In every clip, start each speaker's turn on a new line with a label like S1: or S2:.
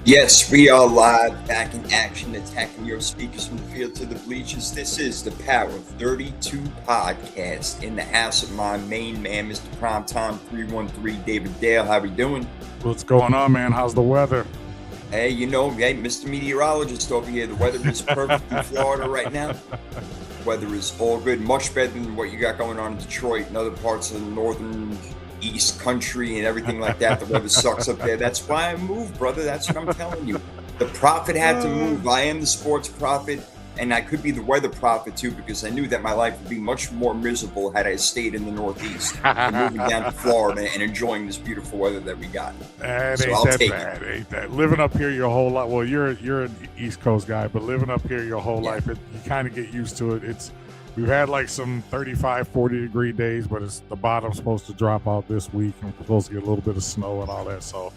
S1: Yes, we are live, back in action, attacking your speakers from the field to the bleachers. This is the Power 32 podcast in the house of my main man, Mr. Primetime 313, David Dale. How we doing?
S2: What's going on, man? How's the weather?
S1: Hey, Mr. Meteorologist over here, the weather is perfect in Florida right now. Weather is all good, much better than what you got going on in Detroit and other parts of the northern East Country and everything like that. The weather sucks up there. That's why I moved, brother. That's what I'm telling you. The prophet had to move. I am the sports prophet, and I could be the weather prophet too, because I knew that my life would be much more miserable had I stayed in the Northeast and moving down to Florida and enjoying this beautiful weather that we got.
S2: So I'll take it. Ain't that living up here your whole life? Well, you're an East Coast guy, but living up here your whole life, you kind of get used to it. We've had like some 35, 40 degree days, but the bottom's supposed to drop out this week, and we're supposed to get a little bit of snow and all that. So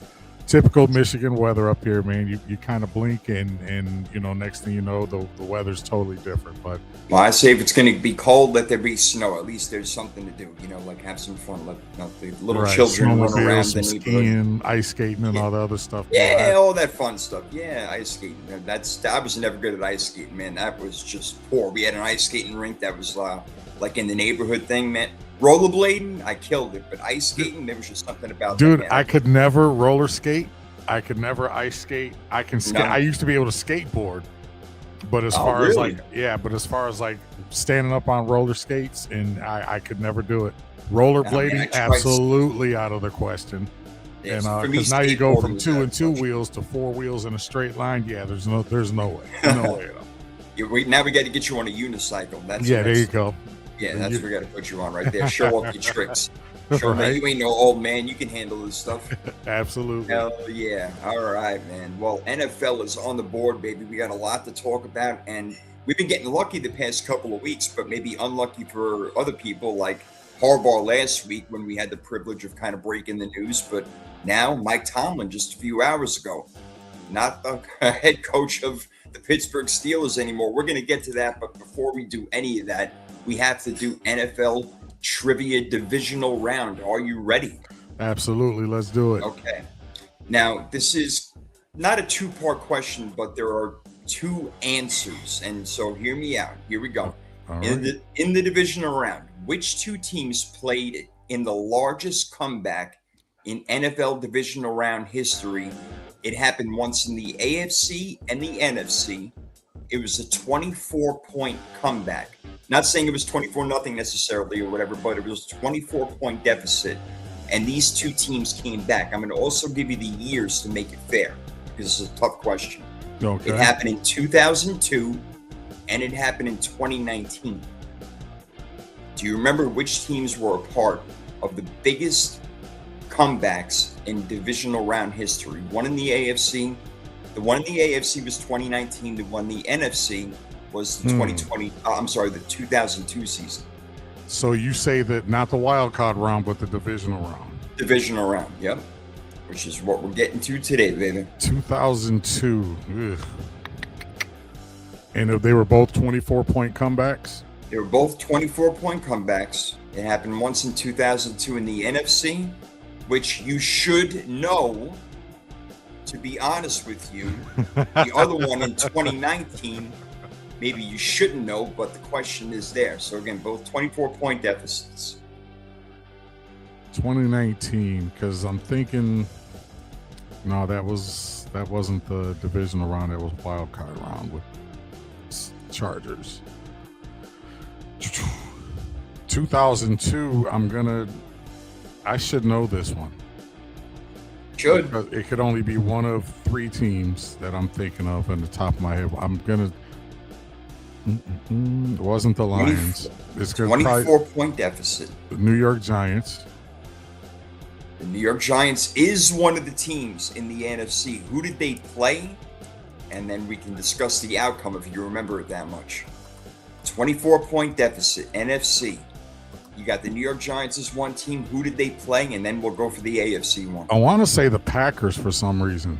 S2: typical Michigan weather up here, man. You kind of blink and next thing you know, the weather's totally different. But
S1: well, I say if it's going to be cold, let there be snow. At least there's something to do, like have some fun. Let the little children run around the neighborhood.
S2: Skiing, ice skating, and all the other stuff.
S1: Yeah, all that fun stuff. Yeah, ice skating. I was never good at ice skating, man. That was just poor. We had an ice skating rink that was like in the neighborhood thing, man. Rollerblading, I killed it, but ice skating, there was just something about that.
S2: Dude, I could never roller skate. I could never ice skate. I can skate. No. I used to be able to skateboard, but as far as like standing up on roller skates, and I could never do it. Rollerblading, absolutely out of the question.
S1: Yes,
S2: and because now you go from two wheels to four wheels in a straight line. Yeah, there's no way, no way.
S1: Now we got to get you on a unicycle.
S2: There you go.
S1: Yeah, that's what we got to put you on right there. Show off your tricks. Show me you ain't no old man. You can handle this stuff.
S2: Absolutely.
S1: Hell yeah. All right, man. Well, NFL is on the board, baby. We got a lot to talk about, and we've been getting lucky the past couple of weeks, but maybe unlucky for other people, like Harbaugh last week when we had the privilege of kind of breaking the news. But now Mike Tomlin, just a few hours ago, not the head coach of the Pittsburgh Steelers anymore. We're going to get to that, but before we do any of that, we have to do NFL trivia divisional round. Are you ready?
S2: Absolutely. Let's do it.
S1: Okay. Now, this is not a two-part question, but there are two answers. And so hear me out. Here we go. In the divisional round, which two teams played in the largest comeback in NFL divisional round history? It happened once in the AFC and the NFC. It was a 24-point comeback. Not saying it was 24-0 necessarily or whatever, but it was a 24-point deficit. And these two teams came back. I'm going to also give you the years to make it fair, because it's a tough question.
S2: Okay.
S1: It happened in 2002, and it happened in 2019. Do you remember which teams were a part of the biggest comebacks in divisional round history? One in the AFC. The one in the AFC was 2019. The one in the NFC was the 2002 season.
S2: So you say that not the wild card round, but the divisional round.
S1: Divisional round, yep. Which is what we're getting to today, baby.
S2: 2002. Ugh. And they were both 24-point comebacks?
S1: They were both 24-point comebacks. It happened once in 2002 in the NFC, which you should know, to be honest with you. The other one in 2019, maybe you shouldn't know, but the question is there. So again, both 24-point deficits.
S2: 2019, because I'm thinking, no, that wasn't the divisional round. That was wild card round with Chargers. 2002. I should know this one.
S1: Should.
S2: Because it could only be one of three teams that I'm thinking of in the top of my head. It wasn't the Lions. It's
S1: 24-point deficit.
S2: The New York Giants.
S1: The New York Giants is one of the teams in the NFC. Who did they play? And then we can discuss the outcome if you remember it that much. 24-point deficit, NFC. You got the New York Giants as one team. Who did they play? And then we'll go for the AFC one.
S2: I want to say the Packers for some reason.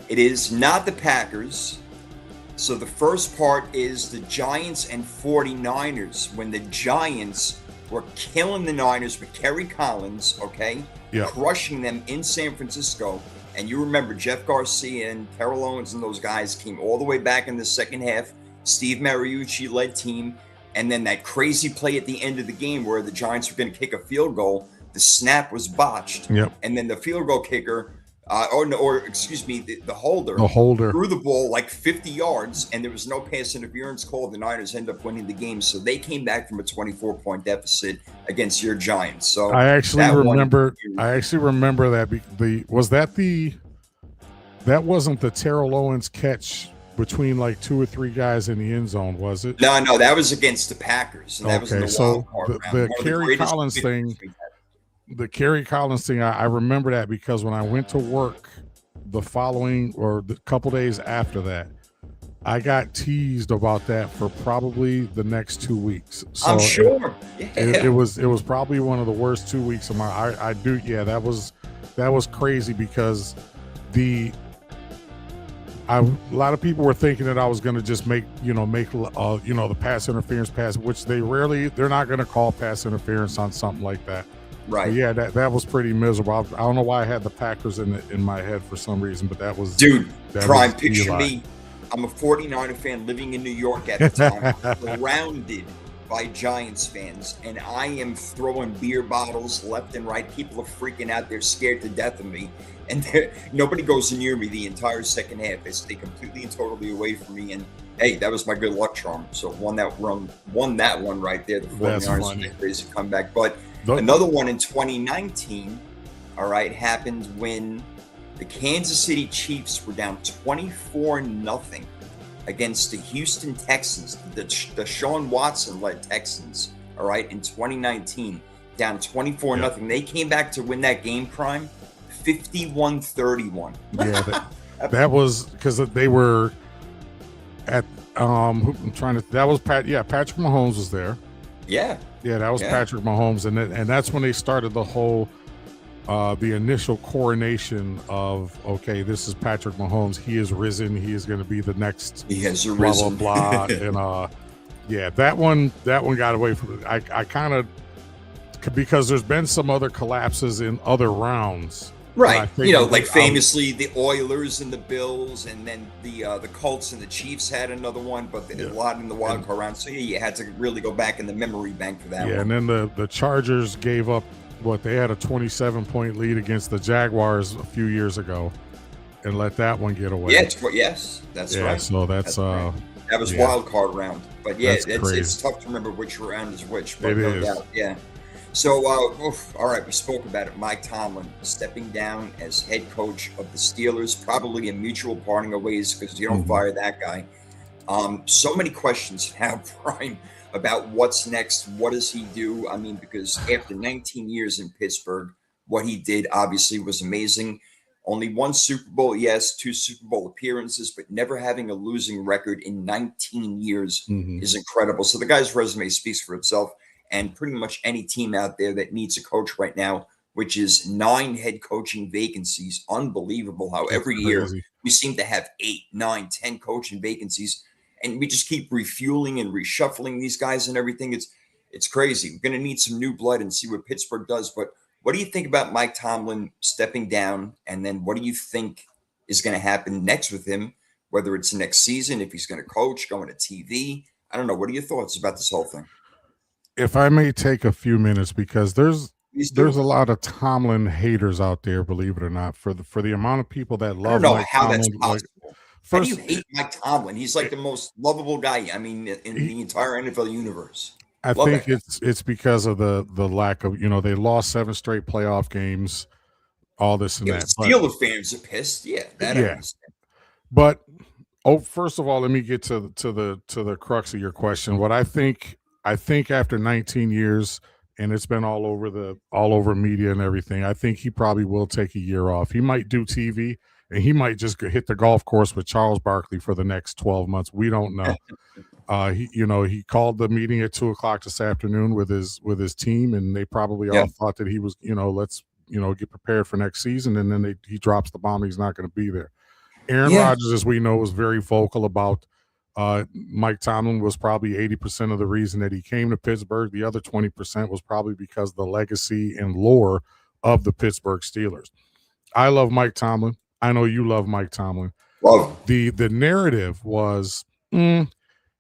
S1: It is not the Packers. So the first part is the Giants and 49ers. When the Giants were killing the Niners with Kerry Collins, okay?
S2: Yep.
S1: Crushing them in San Francisco. And you remember Jeff Garcia and Terrell Owens and those guys came all the way back in the second half. Steve Mariucci led team. And then that crazy play at the end of the game where the Giants were going to kick a field goal. The snap was botched.
S2: Yep.
S1: And then the field goal kicker, the holder threw the ball like 50 yards, and there was no pass interference call. The Niners ended up winning the game. So they came back from a 24-point deficit against your Giants. So
S2: I actually remember that wasn't the Terrell Owens catch between like 2 or 3 guys in the end zone, was it?
S1: No, that was against the Packers. And that was in the
S2: so
S1: wild card
S2: the Kerry Collins thing. The Kerry Collins thing, I remember that because when I went to work the following or the couple days after that, I got teased about that for probably the next 2 weeks. So
S1: I'm sure.
S2: It was probably one of the worst 2 weeks of my. That was crazy because a lot of people were thinking that I was going to just make the pass interference pass, which they're not going to call pass interference on something like that.
S1: Right.
S2: But yeah, that was pretty miserable. I don't know why I had the Packers in my head for some reason, but that was
S1: Prime. Picture me. I'm a 49er fan living in New York at the time, surrounded by Giants fans, and I am throwing beer bottles left and right. People are freaking out. They're scared to death of me. And nobody goes near me the entire second half. They stay completely and totally away from me. And hey, that was my good luck charm. So won that one right there. The 49ers crazy comeback. But another one in 2019, all right, happened when the Kansas City Chiefs were down 24-0 against the Houston Texans, the Deshaun Watson-led Texans, all right, in 2019, down 24-0. They came back to win that game, Prime, 51-31.
S2: Yeah, that was because they were at Patrick Mahomes was there.
S1: Yeah,
S2: that was Patrick Mahomes, and that's when they started the whole the initial coronation of, okay, this is Patrick Mahomes. He is risen. He is going to be the next.
S1: He has
S2: risen. Blah, blah. And that one got away from it. I kind of, because there's been some other collapses in other rounds.
S1: Right. Famously the Oilers and the Bills, and then the Colts and the Chiefs had another one, but a lot in the wild card round. So you had to really go back in the memory bank for that one.
S2: Yeah, and then the Chargers gave up. They had a 27-point lead against the Jaguars a few years ago and let that one get away.
S1: Yes, that's right. So
S2: that
S1: was wild card round. But it's tough to remember which round is which. But no doubt, yeah. So, all right, we spoke about it. Mike Tomlin stepping down as head coach of the Steelers, probably a mutual parting of ways because you don't fire that guy. So many questions now, Brian, about what's next. What does he do? I mean, because after 19 years in Pittsburgh, what he did obviously was amazing. Only one Super Bowl, yes, 2 Super Bowl appearances, but never having a losing record in 19 years is incredible. So the guy's resume speaks for itself, and pretty much any team out there that needs a coach right now, which is 9 head coaching vacancies. Unbelievable how every year we seem to have 8, 9, 10 coaching vacancies. And we just keep refueling and reshuffling these guys and everything. It's crazy. We're going to need some new blood and see what Pittsburgh does. But what do you think about Mike Tomlin stepping down? And then what do you think is going to happen next with him, whether it's next season, if he's going to coach, going to TV? I don't know. What are your thoughts about this whole thing?
S2: If I may take a few minutes, because there's a lot of Tomlin haters out there, believe it or not, for the amount of people that love Mike Tomlin.
S1: That's possible. How do you hate Mike Tomlin? He's like the most lovable guy, I mean, in the entire NFL universe.
S2: I think it's because of the lack of, they lost 7 straight playoff games, all this and that.
S1: Steelers fans are pissed. Yeah, that I understand.
S2: But first of all, let me get to the crux of your question. What I think after 19 years, and it's been all over media and everything, I think he probably will take a year off. He might do TV. And he might just hit the golf course with Charles Barkley for the next 12 months. We don't know. He called the meeting at 2:00 this afternoon with his team, and they probably all thought that he was, let's, get prepared for next season. And then he drops the bomb. He's not going to be there. Aaron Rodgers, as we know, was very vocal about Mike Tomlin was probably 80% of the reason that he came to Pittsburgh. The other 20% was probably because of the legacy and lore of the Pittsburgh Steelers. I love Mike Tomlin. I know you love Mike Tomlin.
S1: Love
S2: The narrative was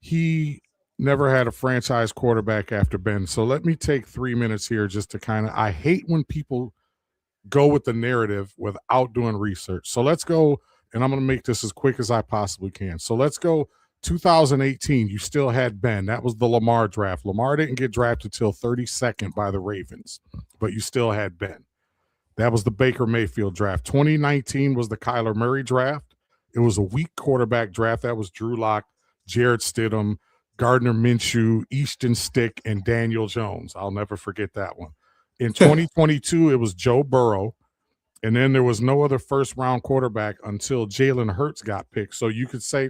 S2: he never had a franchise quarterback after Ben. So let me take 3 minutes here just to kind of, I hate when people go with the narrative without doing research. So let's go, and I'm going to make this as quick as I possibly can. So let's go 2018. You still had Ben. That was the Lamar draft. Lamar didn't get drafted till 32nd by the Ravens, but you still had Ben. That was the Baker Mayfield draft. 2019 was the Kyler Murray draft. It was a weak quarterback draft. That was Drew Lock, Jarrett Stidham, Gardner Minshew, Easton Stick, and Daniel Jones. I'll never forget that one. In 2022, it was Joe Burrow. And then there was no other first-round quarterback until Jalen Hurts got picked. So you could say,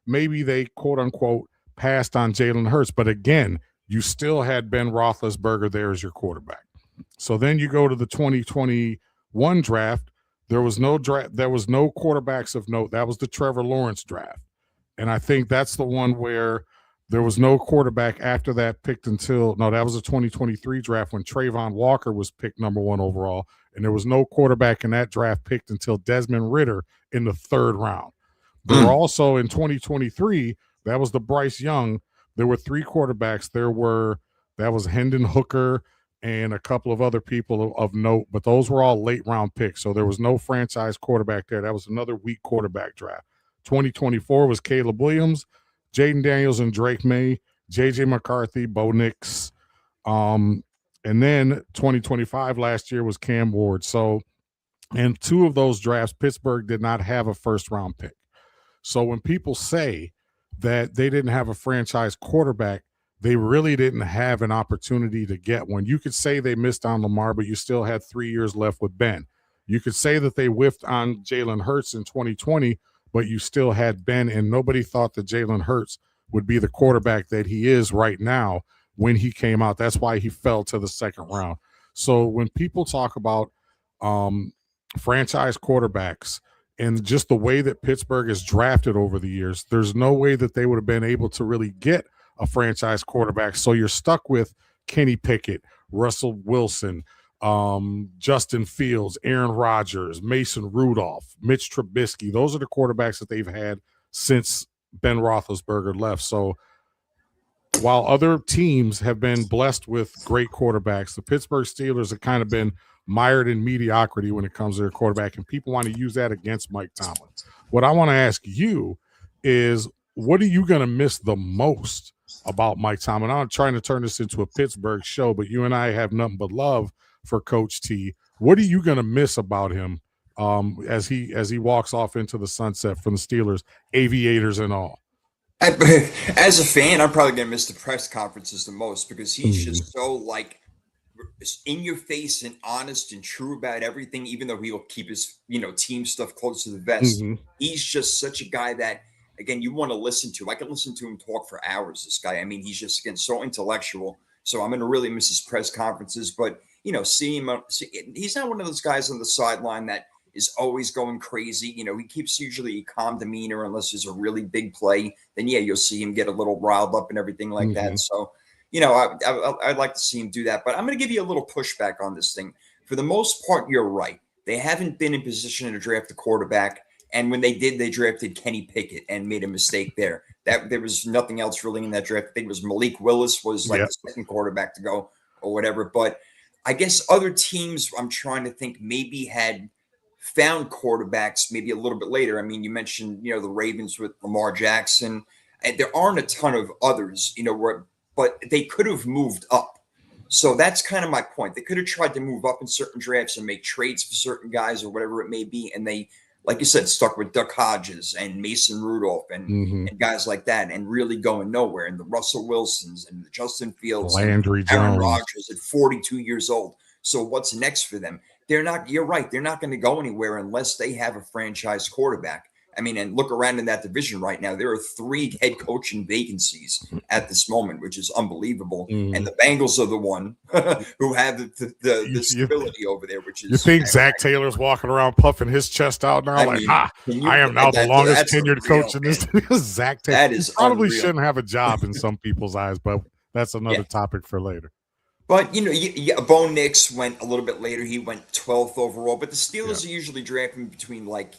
S2: maybe they, quote-unquote, passed on Jalen Hurts. But again, you still had Ben Roethlisberger there as your quarterback. So then you go to the 2021 draft. There was no quarterbacks of note. That was the Trevor Lawrence draft. And I think that's the one where there was no quarterback after that picked until, no, that was the 2023 draft when Trayvon Walker was picked number 1 overall. And there was no quarterback in that draft picked until Desmond Ridder in the 3rd round. There were also in 2023, that was the Bryce Young. There were 3 quarterbacks. That was Hendon Hooker and a couple of other people of note, but those were all late round picks. So there was no franchise quarterback there. That was another weak quarterback draft. 2024 was Caleb Williams, Jaden Daniels and Drake May, J.J. McCarthy, Bo Nix. And then 2025 last year was Cam Ward. So in 2 of those drafts, Pittsburgh did not have a first-round pick. So when people say that they didn't have a franchise quarterback, they really didn't have an opportunity to get one. You could say they missed on Lamar, but you still had 3 years left with Ben. You could say that they whiffed on Jalen Hurts in 2020, but you still had Ben, and nobody thought that Jalen Hurts would be the quarterback that he is right now when he came out. That's why he fell to the 2nd round. So when people talk about franchise quarterbacks and just the way that Pittsburgh is drafted over the years, there's no way that they would have been able to really get a franchise quarterback. So you're stuck with Kenny Pickett, Russell Wilson, Justin Fields, Aaron Rodgers, Mason Rudolph, Mitch Trubisky. Those are the quarterbacks that they've had since Ben Roethlisberger left. So while other teams have been blessed with great quarterbacks, the Pittsburgh Steelers have kind of been mired in mediocrity when it comes to their quarterback, and people want to use that against Mike Tomlin. What I want to ask you is, what are you going to miss the most about Mike Tomlin? I'm trying to turn this into a Pittsburgh show, but you and I have nothing but love for Coach T. What are you going to miss about him as he walks off into the sunset from the Steelers, aviators and all?
S1: As a fan, I'm probably going to miss the press conferences the most, because he's just so in your face and honest and true about everything, even though he'll keep his team stuff close to the vest. He's just such a guy that, again, you want to listen to. I can listen to him talk for hours, this guy. I mean, he's just, again, so intellectual. So I'm going to really miss his press conferences. But, seeing him, he's not one of those guys on the sideline that is always going crazy. He keeps usually a calm demeanor unless there's a really big play. Then, yeah, you'll see him get a little riled up and everything like that. So, I'd like to see him do that. But I'm going to give you a little pushback on this thing. For the most part, you're right. They haven't been in position to draft a quarterback. And when they did, they drafted Kenny Pickett and made a mistake there. That there was nothing else really in that draft. I think it was Malik Willis was the 2nd quarterback to go or whatever. But I guess other teams, I'm trying to think, maybe had found quarterbacks maybe a little bit later. I mean, you mentioned, the Ravens with Lamar Jackson. And there aren't a ton of others, but they could have moved up. So that's kind of my point. They could have tried to move up in certain drafts and make trades for certain guys or whatever it may be. And they, like you said, stuck with Duck Hodges and Mason Rudolph and guys like that, and really going nowhere. And the Russell Wilsons and the Justin Fields,
S2: Landry
S1: and Aaron
S2: Jones.
S1: Rodgers at 42 years old. So what's next for them? You're right. They're not going to go anywhere unless they have a franchise quarterback. I mean, and look around in that division right now. There are 3 head coaching vacancies at this moment, which is unbelievable. And the Bengals are the one who have the stability over there, which is.
S2: You think Zach Taylor's walking around puffing his chest out now? I am now the longest tenured coach in this. Zach Taylor.
S1: That is
S2: probably
S1: unreal.
S2: Shouldn't have a job in some people's eyes, but that's another topic for later.
S1: But Bo Nix went a little bit later. He went 12th overall. But the
S2: Yeah.
S1: Steelers are usually drafting between like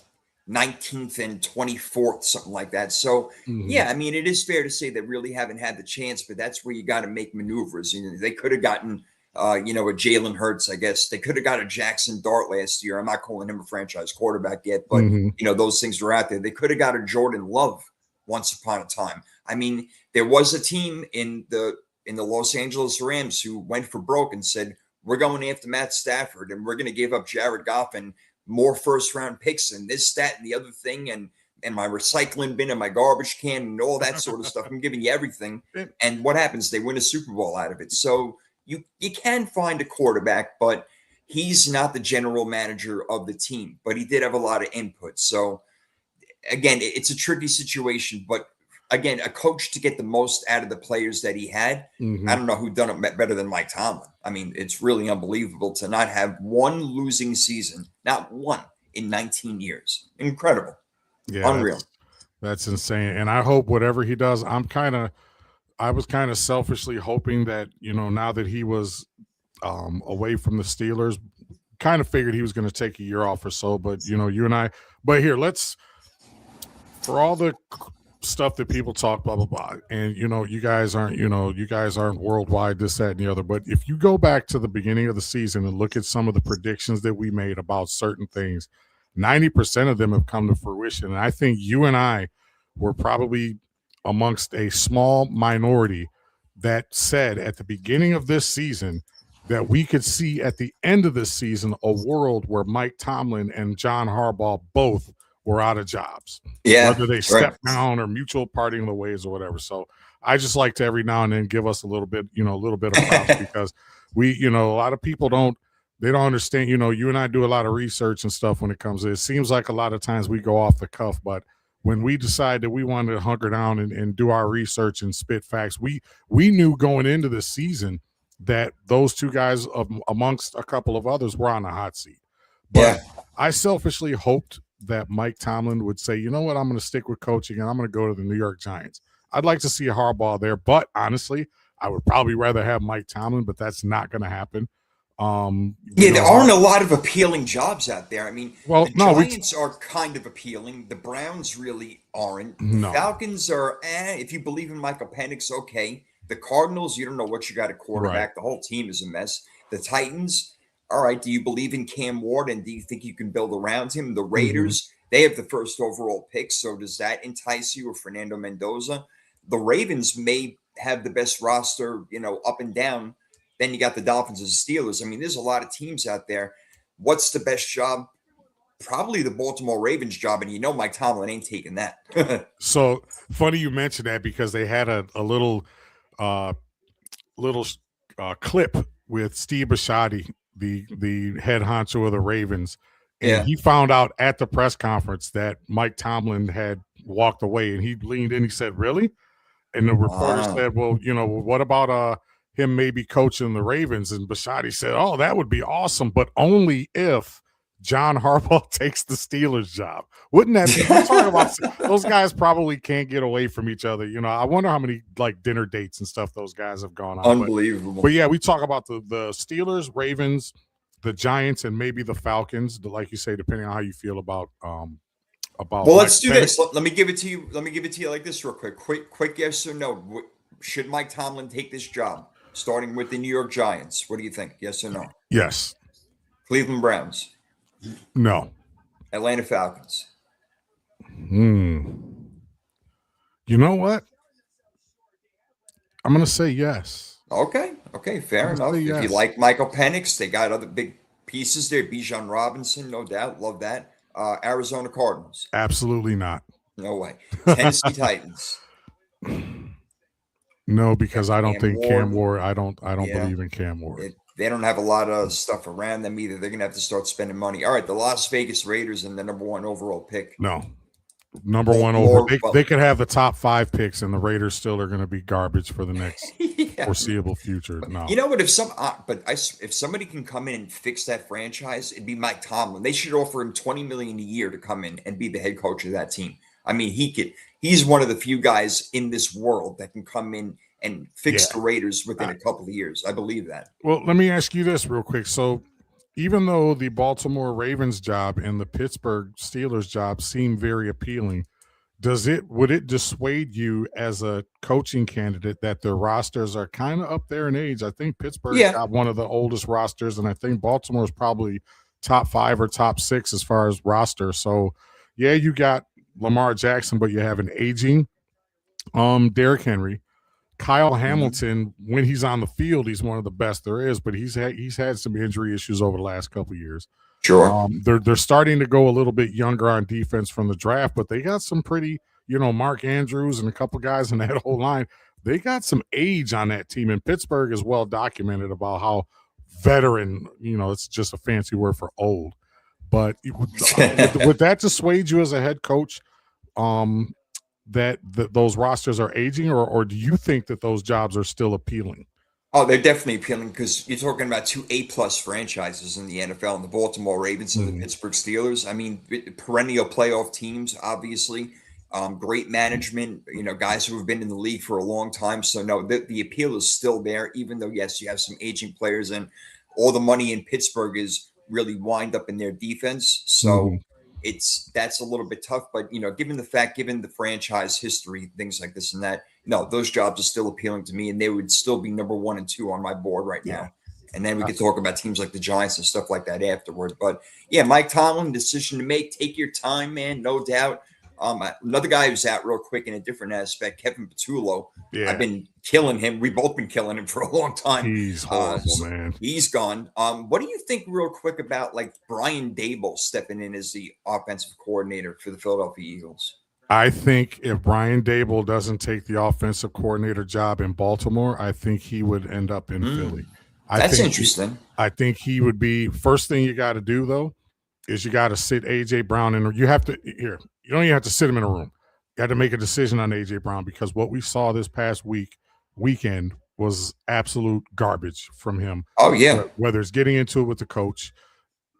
S1: 19th and 24th, something like that. So
S2: Mhm.
S1: yeah, I mean, it is fair to say they really haven't had the chance. But that's where you got to make maneuvers. They could have gotten, a Jalen Hurts. I guess they could have got a Jackson Dart last year. I'm not calling him a franchise quarterback yet, but
S2: Mhm.
S1: those things were out there. They could have got a Jordan Love once upon a time. I mean, there was a team in the Los Angeles Rams who went for broke and said, we're going after Matt Stafford and we're going to give up Jared Goff and more first round picks and this, that, and the other thing, and my recycling bin and my garbage can and all that sort of stuff. I'm giving you everything. And what happens? They win a Super Bowl out of it. So you can find a quarterback, but he's not the general manager of the team. But he did have a lot of input. So again, it's a tricky situation, but again, a coach to get the most out of the players that he had. I
S2: Mhm.
S1: don't know who done it better than Mike Tomlin. I mean, it's really unbelievable to not have one losing season, not one in 19 years. Incredible,
S2: Yeah,
S1: unreal.
S2: that's insane. And I hope whatever he does, I was kind of selfishly hoping that, now that he was away from the Steelers, kind of figured he was going to take a year off or so, but you and I, but here, let's, for all the stuff that people talk, blah, blah, blah. And, you guys aren't worldwide, this, that, and the other. But if you go back to the beginning of the season and look at some of the predictions that we made about certain things, 90% of them have come to fruition. And I think you and I were probably amongst a small minority that said at the beginning of this season that we could see at the end of this season a world where Mike Tomlin and John Harbaugh both were out of jobs,
S1: Yeah,
S2: whether they
S1: right.
S2: step down or mutual parting of the ways or whatever. So I just like to every now and then give us a little bit, a little bit of props because a lot of people they don't understand, you and I do a lot of research and stuff when it comes to it. It seems like a lot of times we go off the cuff, but when we decide that we wanted to hunker down and do our research and spit facts, we knew going into the season that those two guys, amongst a couple of others, were on the hot seat. But
S1: Yeah.
S2: I selfishly hoped that Mike Tomlin would say, you know what, I'm going to stick with coaching and I'm going to go to the New York Giants. I'd like to see Harbaugh there, but honestly, I would probably rather have Mike Tomlin, but that's not going to happen.
S1: Yeah, there aren't a lot of appealing jobs out there. I mean,
S2: Well,
S1: the
S2: no,
S1: Giants are kind of appealing. The Browns really aren't. The
S2: no,
S1: Falcons are, if you believe in Michael Penix, okay. The Cardinals, you don't know what you got at
S2: right.
S1: quarterback. The whole team is a mess. The Titans, all right. Do you believe in Cam Ward and do you think you can build around him? The
S2: Mm-hmm.
S1: Raiders, they have the first overall pick. So does that entice you, or Fernando Mendoza? The Ravens may have the best roster, up and down. Then you got the Dolphins and the Steelers. I mean, there's a lot of teams out there. What's the best job? Probably the Baltimore Ravens job, and Mike Tomlin ain't taking that.
S2: So funny you mentioned that because they had a uh, little clip with Steve Bisciotti, the head honcho of the Ravens, and
S1: Yeah.
S2: he found out at the press conference that Mike Tomlin had walked away, and he leaned in. He said, "Really?" And the reporter
S1: Ah.
S2: said, "Well, what about him maybe coaching the Ravens?" And Bisciotti said, "Oh, that would be awesome, but only if John Harbaugh takes the Steelers job. Wouldn't that be?" You talk about those guys probably can't get away from each other. I wonder how many like dinner dates and stuff those guys have gone on. But
S1: Unbelievable.
S2: yeah, we talk about the Steelers, Ravens, the Giants, and maybe the Falcons. Like you say, depending on how you feel about
S1: Well,
S2: Michael
S1: let's do
S2: Penix.
S1: this. Let me give it to you. Let me give it to you like this, real quick. Quick yes or no. Should Mike Tomlin take this job, starting with the New York Giants? What do you think? Yes or no?
S2: Yes.
S1: Cleveland Browns,
S2: No.
S1: Atlanta Falcons.
S2: Hmm. You know what? I'm going to say yes.
S1: Okay,
S2: I'm
S1: fair
S2: going to say
S1: enough. If you
S2: yes.
S1: like Michael Penix, they got other big pieces there. Bijan Robinson, no doubt, love that. Arizona Cardinals,
S2: Absolutely not.
S1: no way. Tennessee Titans,
S2: No,
S1: got
S2: because I don't
S1: Cam
S2: think Cam
S1: Ward.
S2: Ward. I don't
S1: Yeah,
S2: believe in Cam Ward.
S1: they don't have a lot of stuff around them either. They're gonna have to start spending money. All right, the Las Vegas Raiders and the number one overall pick,
S2: No. Number one over.
S1: Baltimore.
S2: They
S1: Well,
S2: could have the top 5 picks, and the Raiders still are going to be garbage for the next
S1: yeah.
S2: foreseeable future.
S1: You
S2: No.
S1: know what? If somebody can come in and fix that franchise, it'd be Mike Tomlin. They should offer him 20 million a year to come in and be the head coach of that team. I mean, he could. He's one of the few guys in this world that can come in and fix the Raiders within a couple of years. I believe that.
S2: Well, let me ask you this real quick. So, even though the Baltimore Ravens job and the Pittsburgh Steelers job seem very appealing, would it dissuade you as a coaching candidate that their rosters are kind of up there in age? I think Pittsburgh's got one of the oldest rosters, and I think Baltimore's probably top 5 or top 6 as far as roster. So, yeah, you got Lamar Jackson, but you have an aging Derrick Henry. Kyle Hamilton, when he's on the field, he's one of the best there is, but he's had some injury issues over the last couple of years.
S1: Sure.
S2: They're starting to go a little bit younger on defense from the draft, but they got some pretty, Mark Andrews and a couple guys in that whole line. They got some age on that team, and Pittsburgh is well documented about how veteran, it's just a fancy word for old. But would that dissuade you as a head coach? That those rosters are aging, or do you think that those jobs are still appealing?
S1: Oh, they're definitely appealing because you're talking about 2 A+ franchises in the NFL, and the Baltimore Ravens and the Pittsburgh Steelers. I mean, perennial playoff teams, obviously. Great management, guys who have been in the league for a long time. So, no, the appeal is still there, even though, yes, you have some aging players, and all the money in Pittsburgh is really wind up in their defense. So, that's a little bit tough, but given the franchise history, things like this and that, no, those jobs are still appealing to me, and they would still be number 1 and 2 on my board right now. And then we could talk about teams like the Giants and stuff like that afterward. But yeah, Mike Tomlin, decision to make. Take your time, man, no doubt. Another guy who's out real quick in a different aspect, Kevin Patullo.
S2: Yeah.
S1: I've been killing him. We've both been killing him for a long time.
S2: He's horrible, man.
S1: He's gone. What do you think real quick about like Brian Daboll stepping in as the offensive coordinator for the Philadelphia Eagles?
S2: I think if Brian Daboll doesn't take the offensive coordinator job in Baltimore, I think he would end up in Philly.
S1: That's interesting.
S2: I think he would be, first thing you got to do, though, is you got to sit A.J. Brown in. You have to, you don't even have to sit him in a room. You got to make a decision on A.J. Brown, because what we saw this past weekend was absolute garbage from him.
S1: Oh, yeah.
S2: Whether it's getting into it with the coach.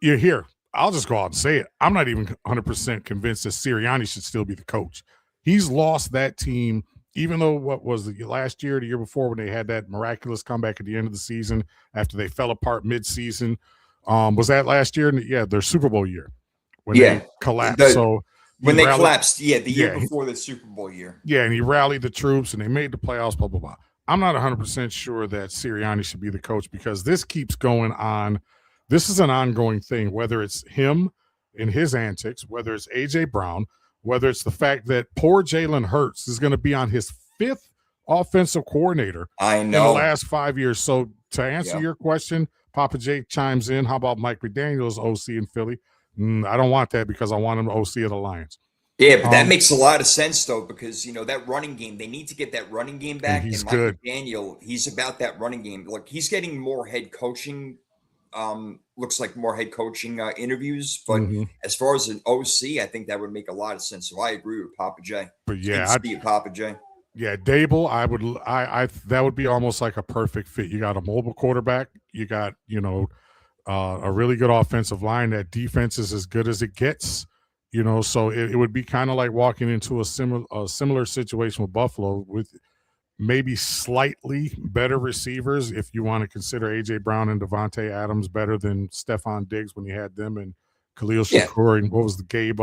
S2: You're here. I'll just go out and say it. I'm not even 100% convinced that Sirianni should still be the coach. He's lost that team, even though what was the last year, the year before, when they had that miraculous comeback at the end of the season after they fell apart mid-season. Was that last year? Yeah, their Super Bowl year when they collapsed.
S1: When they collapsed, the year before the Super Bowl year.
S2: Yeah, and he rallied the troops, and they made the playoffs, blah, blah, blah. I'm not 100% sure that Sirianni should be the coach, because this keeps going on. This is an ongoing thing, whether it's him and his antics, whether it's A.J. Brown, whether it's the fact that poor Jalen Hurts is going to be on his 5th offensive coordinator in the last 5 years. So to answer your question, Papa Jake chimes in, how about Mike McDaniel's OC in Philly? I don't want that, because I want him OC of the Lions.
S1: Yeah, but that makes a lot of sense, though, because, that running game, they need to get that running game back.
S2: And
S1: Mike McDaniel, he's about that running game. Look, he's getting more head coaching, looks like more head coaching interviews. But as far as an OC, I think that would make a lot of sense. So I agree with Papa J.
S2: But yeah,
S1: Papa J.
S2: Yeah, Daboll, I that would be almost like a perfect fit. You got a mobile quarterback. You got, a really good offensive line. That defense is as good as it gets. So it would be kind of like walking into a similar situation with Buffalo, with maybe slightly better receivers, if you want to consider A.J. Brown and Devontae Adams better than Stephon Diggs when you had them, and Khalil Shakur, and what was the Gabe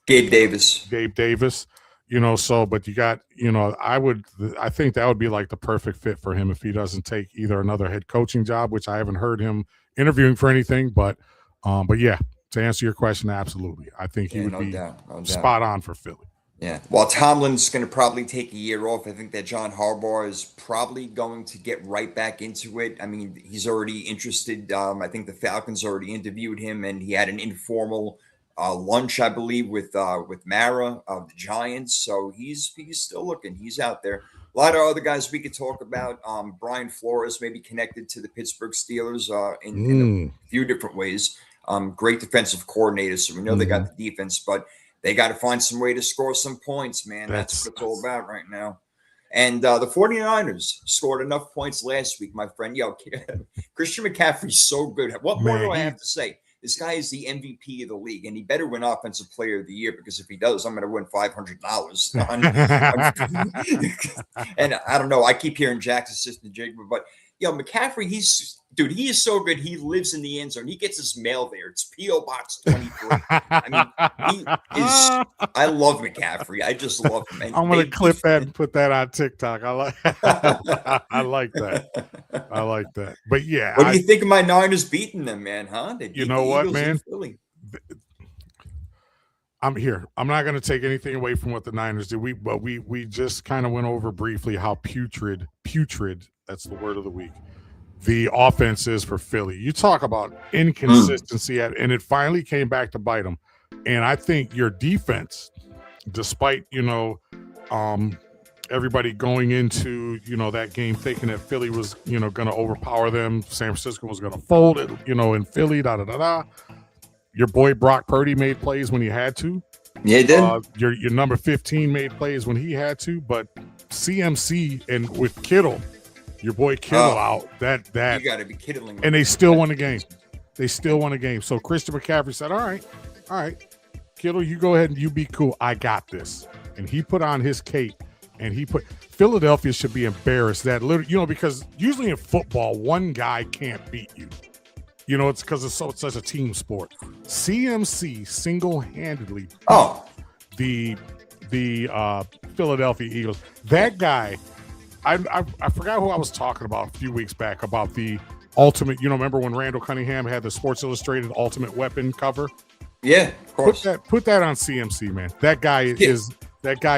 S1: Davis.
S2: Gabe Davis. But you got, I think that would be like the perfect fit for him if he doesn't take either another head coaching job, which I haven't heard him interviewing for anything, but yeah, to answer your question, absolutely. I think he would be spot on for Philly.
S1: Yeah. While Tomlin's going to probably take a year off, I think that John Harbaugh is probably going to get right back into it. I mean, he's already interested. I think the Falcons already interviewed him, and he had an informal lunch, I believe, with Mara of the Giants. So he's still looking. He's out there. A lot of other guys we could talk about. Brian Flores may be connected to the Pittsburgh Steelers in a few different ways. Great defensive coordinators, so we know they got the defense, but they got to find some way to score some points, man. That's what it's all about right now. And the 49ers scored enough points last week, my friend. Yo, Christian McCaffrey's so good. What more do I have to say? This guy is the MVP of the league, and he better win Offensive Player of the Year, because if he does, I'm going to win $500. And I don't know. I keep hearing Jack's assistant Jigba, but McCaffrey, he is so good. He lives in the end zone. He gets his mail there. It's P.O. Box 23. I mean, I love McCaffrey. I just love him. And
S2: I'm going to clip that and put that on TikTok. I like that. I like that. But yeah.
S1: What do you think of my Niners beating them, man? Huh?
S2: You know what, man? I'm here. I'm not going to take anything away from what the Niners did. We just kind of went over briefly how putrid, that's the word of the week, the offense is for Philly. You talk about inconsistency, and it finally came back to bite them. And I think your defense, despite, everybody going into, that game thinking that Philly was, going to overpower them, San Francisco was going to fold it, in Philly, Your boy Brock Purdy made plays when he had to.
S1: Yeah, he did.
S2: Your number 15 made plays when he had to, but CMC and with Kittle, your boy Kittle out, that
S1: you got to be kidding.
S2: And they still won the game. So Christian McCaffrey said, all right, Kittle, you go ahead and you be cool. I got this. And he put on his cape, and Philadelphia should be embarrassed that literally, because usually in football, one guy can't beat you. It's because it's such a team sport. CMC single-handedly the Philadelphia Eagles. That guy, I forgot who I was talking about a few weeks back about the ultimate. Remember when Randall Cunningham had the Sports Illustrated Ultimate Weapon cover?
S1: Yeah, of course.
S2: Put that on CMC, man. That guy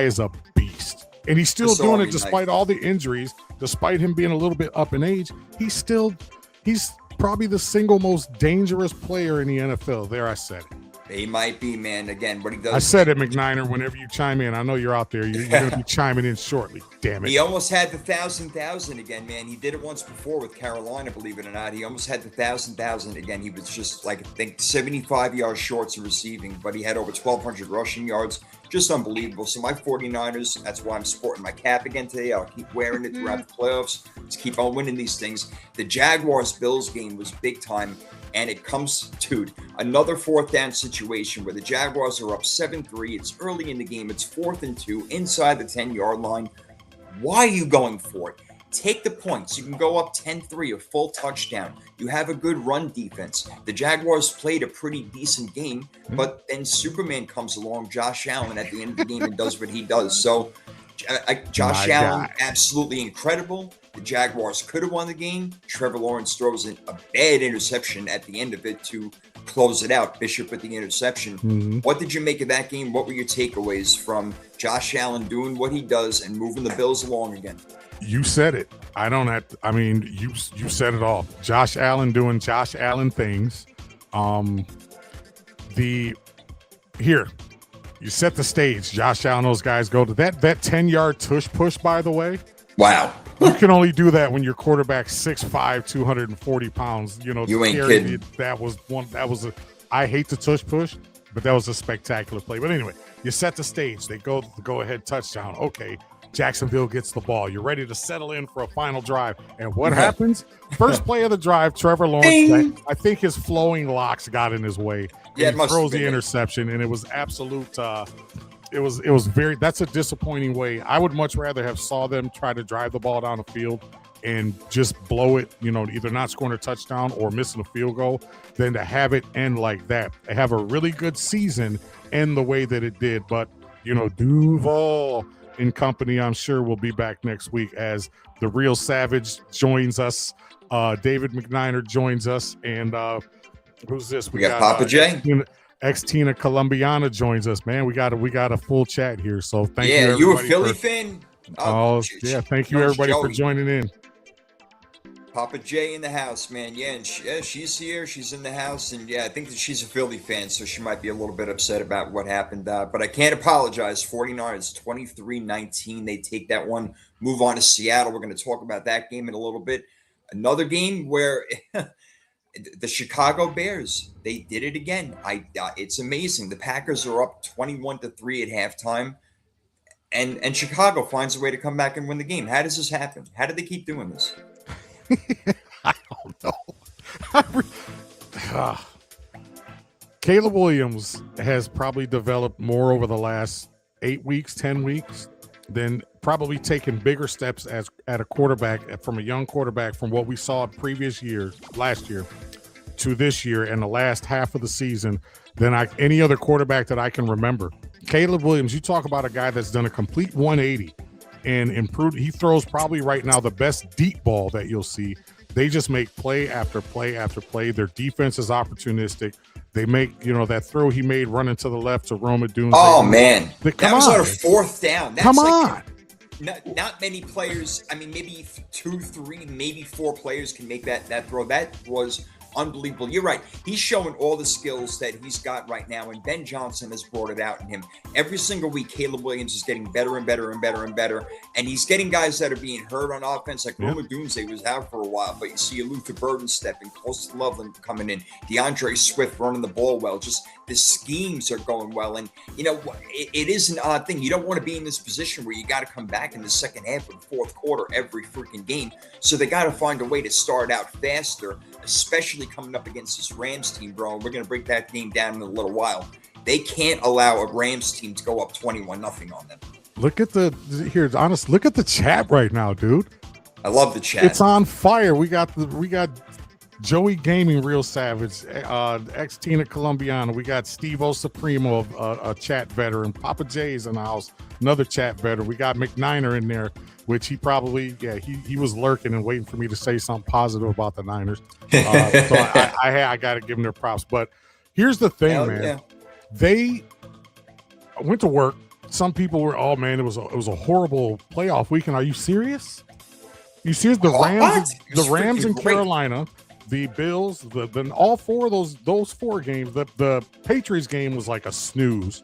S2: is a beast, and he's still doing it despite all the injuries, despite him being a little bit up in age. He's probably the single most dangerous player in the NFL. There, I said it.
S1: He might be, man. Again, what he does.
S2: I said it, McNiner. Whenever you chime in, I know you're out there. You're going to be chiming in shortly. Damn it.
S1: He almost had the 1,000 again, man. He did it once before with Carolina, believe it or not. He almost had the 1,000 again. He was just I think 75 yards short of receiving, but he had over 1,200 rushing yards. Just unbelievable. So my 49ers, that's why I'm sporting my cap again today. I'll keep wearing it throughout the playoffs. Let's keep on winning these things. The Jaguars-Bills game was big time. And it comes to another fourth down situation where the Jaguars are up 7-3. It's early in the game. It's 4th and 2 inside the 10-yard line. Why are you going for it? Take the points. You can go up 10-3, a full touchdown. You have a good run defense. The Jaguars played a pretty decent game, but then Superman comes along, Josh Allen, at the end of the game and does what he does. So Josh Allen, absolutely incredible. The Jaguars could have won the game. Trevor Lawrence throws in a bad interception at the end of it to close it out. Bishop with the interception. What did you make of that game? What were your takeaways from Josh Allen doing what he does and moving the Bills along again?
S2: You said it. You said it all. Josh Allen doing Josh Allen things. You set the stage. Josh Allen, those guys go to that 10-yard tush push, by the way.
S1: Wow.
S2: You can only do that when your quarterback's 6'5", 240 pounds.
S1: You ain't kidding.
S2: I hate the tush push, but that was a spectacular play. But anyway, you set the stage. They go ahead touchdown. Okay, Jacksonville gets the ball. You're ready to settle in for a final drive. And what happens? First play of the drive, Trevor Lawrence, I think his flowing locks got in his way.
S1: Yeah,
S2: he throws the interception, and it was absolute it was very, that's a disappointing way. I would much rather have saw them try to drive the ball down the field and just blow it, either not scoring a touchdown or missing a field goal, than to have it end like that. They have a really good season end the way that it did. But, Duval and company, I'm sure, will be back next week as the real Savage joins us. David McNiner joins us. And who's this?
S1: We got Papa J.
S2: Tina Colombiana joins us, man. We got a full chat here, so thank you.
S1: Yeah, you a Philly fan?
S2: Thank you everybody for joining in.
S1: Papa J in the house, man. Yeah, and she's here. She's in the house, and I think that she's a Philly fan, so she might be a little bit upset about what happened. But I can't apologize. 49ers 23-19. They take that one. Move on to Seattle. We're going to talk about that game in a little bit. Another game where. The Chicago Bears, they did it again. It's amazing. The Packers are up 21-3 at halftime, and Chicago finds a way to come back and win the game. How does this happen? How do they keep doing this?
S2: I don't know. Caleb Williams has probably developed more over the last 8 weeks, 10 weeks, than probably taken bigger steps as at a quarterback from a young quarterback from what we saw previous years, last year to this year and the last half of the season than any other quarterback that I can remember. Caleb Williams, you talk about a guy that's done a complete 180 and improved. He throws probably right now the best deep ball that you'll see. They just make play after play after play. Their defense is opportunistic. They make, that throw he made running to the left to Roma Dooms.
S1: Oh, man.
S2: That was
S1: on a fourth down. That's
S2: come on.
S1: Not many players. I mean, maybe 2, 3, maybe 4 players can make that throw. That was unbelievable. You're right. He's showing all the skills that he's got right now, and Ben Johnson has brought it out in him. Every single week, Caleb Williams is getting better and better and better and better, and he's getting guys that are being hurt on offense, like Roma Doomsday was out for a while, but you see Luther Burden stepping, Colston Loveland coming in, DeAndre Swift running the ball well. Just the schemes are going well, and it is an odd thing. You don't want to be in this position where you got to come back in the second half of the fourth quarter every freaking game, so they got to find a way to start out faster, especially coming up against this Rams team, bro. We're going to break that game down in a little while. They can't allow a Rams team to go up 21-0 on them.
S2: Look at look at the chat right now, dude.
S1: I love the chat.
S2: It's on fire. We got Joey Gaming, Real Savage, ex Tina Colombiana. We got Steve O Supremo, a chat veteran. Papa J's in the house, another chat veteran. We got McNiner in there, which he probably, he was lurking and waiting for me to say something positive about the Niners. So I got to give them their props. But here's the thing, man. Yeah. They went to work. Some people were, oh man, it was a horrible playoff weekend. Are you serious? You serious? The Rams in Carolina, the Bills, then all 4 of those 4 games. The Patriots game was like a snooze,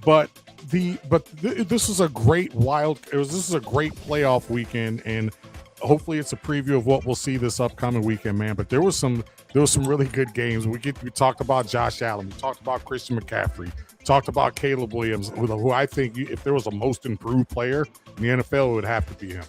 S2: but this is a great this is a great playoff weekend, and hopefully it's a preview of what we'll see this upcoming weekend, man. But there was some really good games. We talked about Josh Allen, we talked about Christian McCaffrey, talked about Caleb Williams, who I think if there was a most improved player in the NFL, it would have to be him.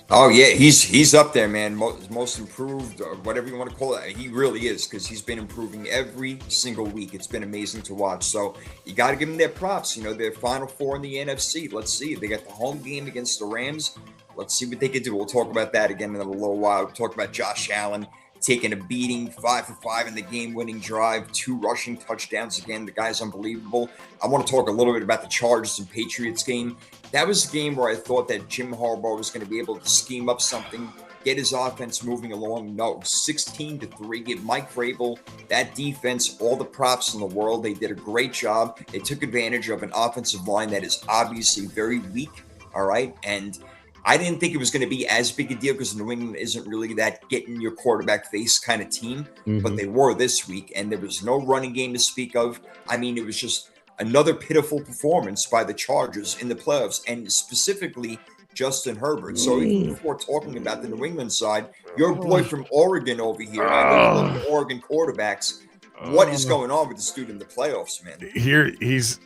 S1: Oh yeah, he's up there, man. Most improved, or whatever you want to call it. He really is, because he's been improving every single week. It's been amazing to watch. So you got to give them their props. Their Final Four in the NFC. Let's see. They got the home game against the Rams. Let's see what they can do. We'll talk about that again in a little while. We'll talk about Josh Allen taking a beating, 5 for 5 in the game-winning drive, 2 rushing touchdowns again. The guy's unbelievable. I want to talk a little bit about the Chargers and Patriots game. That was a game where I thought that Jim Harbaugh was going to be able to scheme up something, get his offense moving along. No, 16-3. Give Mike Vrabel, that defense, all the props in the world. They did a great job. They took advantage of an offensive line that is obviously very weak, all right? And I didn't think it was going to be as big a deal because New England isn't really that get in your quarterback face kind of team, but they were this week, and there was no running game to speak of. I mean, it was just another pitiful performance by the Chargers in the playoffs, and specifically Justin Herbert. So even before talking about the New England side, your boy from Oregon over here, I love the Oregon quarterbacks. What is going on with this dude in the playoffs, man?
S2: He's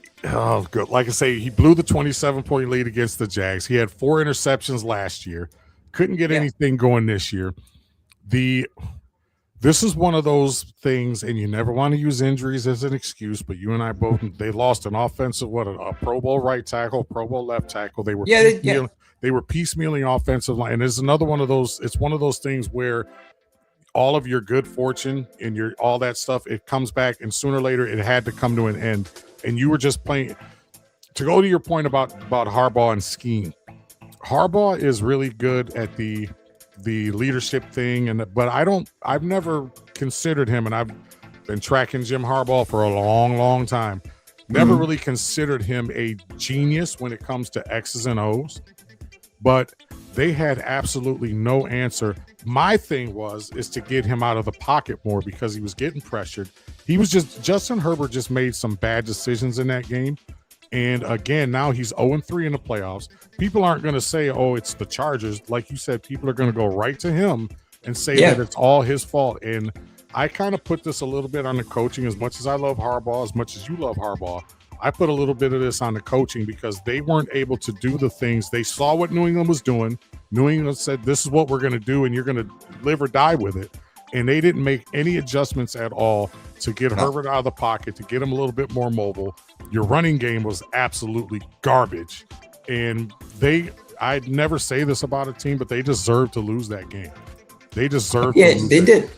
S2: good. Like I say, he blew the 27-point lead against the Jags. He had 4 interceptions last year. Couldn't get anything going this year. This is one of those things, and you never want to use injuries as an excuse, but you and I both, they lost an offensive, a Pro Bowl right tackle, Pro Bowl left tackle. They were piecemealing offensive line. And it's another one of those, it's one of those things where all of your good fortune and all that stuff, it comes back, and sooner or later it had to come to an end. And you were just playing. To go to your point about Harbaugh and scheme, Harbaugh is really good at the leadership thing, but I've never considered him, and I've been tracking Jim Harbaugh for a long time. Never really considered him a genius when it comes to X's and O's, but they had absolutely no answer. My thing is to get him out of the pocket more, because he was getting pressured. Justin Herbert just made some bad decisions in that game. And again, now he's 0-3 in the playoffs. People aren't going to say, oh, it's the Chargers. Like you said, people are going to go right to him and say that it's all his fault. And I kind of put this a little bit on the coaching. As much as I love Harbaugh, as much as you love Harbaugh, I put a little bit of this on the coaching, because they weren't able to do the things. They saw what New England was doing. New England said, this is what we're going to do, and you're going to live or die with it. And they didn't make any adjustments at all. to get Herbert out of the pocket, to get him a little bit more mobile. Your running game was absolutely garbage. And I'd never say this about a team, but they deserve to lose that game. They deserve to lose
S1: they did.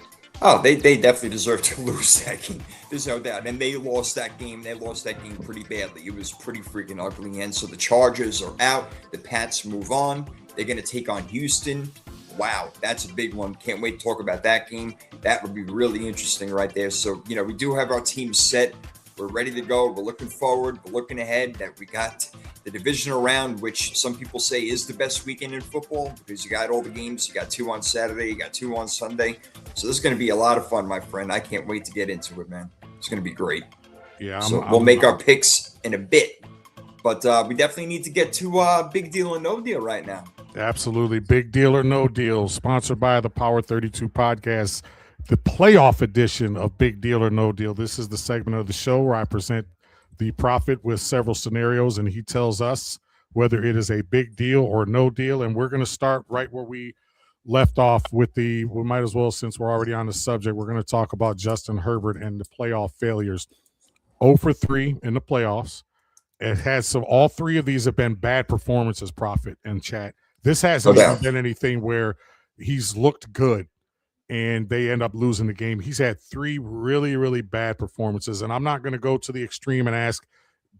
S1: Oh, they definitely deserve to lose that game. There's no doubt. And they lost that game. They lost that game pretty badly. It was pretty freaking ugly. And so the Chargers are out. The Pats move on. They're going to take on Houston. Wow, that's a big one. Can't wait to talk about that game. That would be really interesting right there. So, we do have our team set. We're ready to go. We're looking forward. We're looking ahead that we got the divisional round, which some people say is the best weekend in football because you got all the games. You got 2 on Saturday. You got 2 on Sunday. So this is going to be a lot of fun, my friend. I can't wait to get into it, man. It's going to be great.
S2: Yeah.
S1: We'll make our picks in a bit. But we definitely need to get to Big Deal or No Deal right now.
S2: Absolutely. Big Deal or No Deal, sponsored by the Power 32 podcast, the playoff edition of Big Deal or No Deal. This is the segment of the show where I present the prophet with several scenarios, and he tells us whether it is a big deal or no deal. And we're going to start right where we left off with we might as well, since we're already on the subject, we're going to talk about Justin Herbert and the playoff failures. 0 for 3 in the playoffs. It has all 3 of these have been bad performances, Prophet and chat. This hasn't even been anything where he's looked good and they end up losing the game. He's had 3 really, really bad performances. And I'm not going to go to the extreme and ask,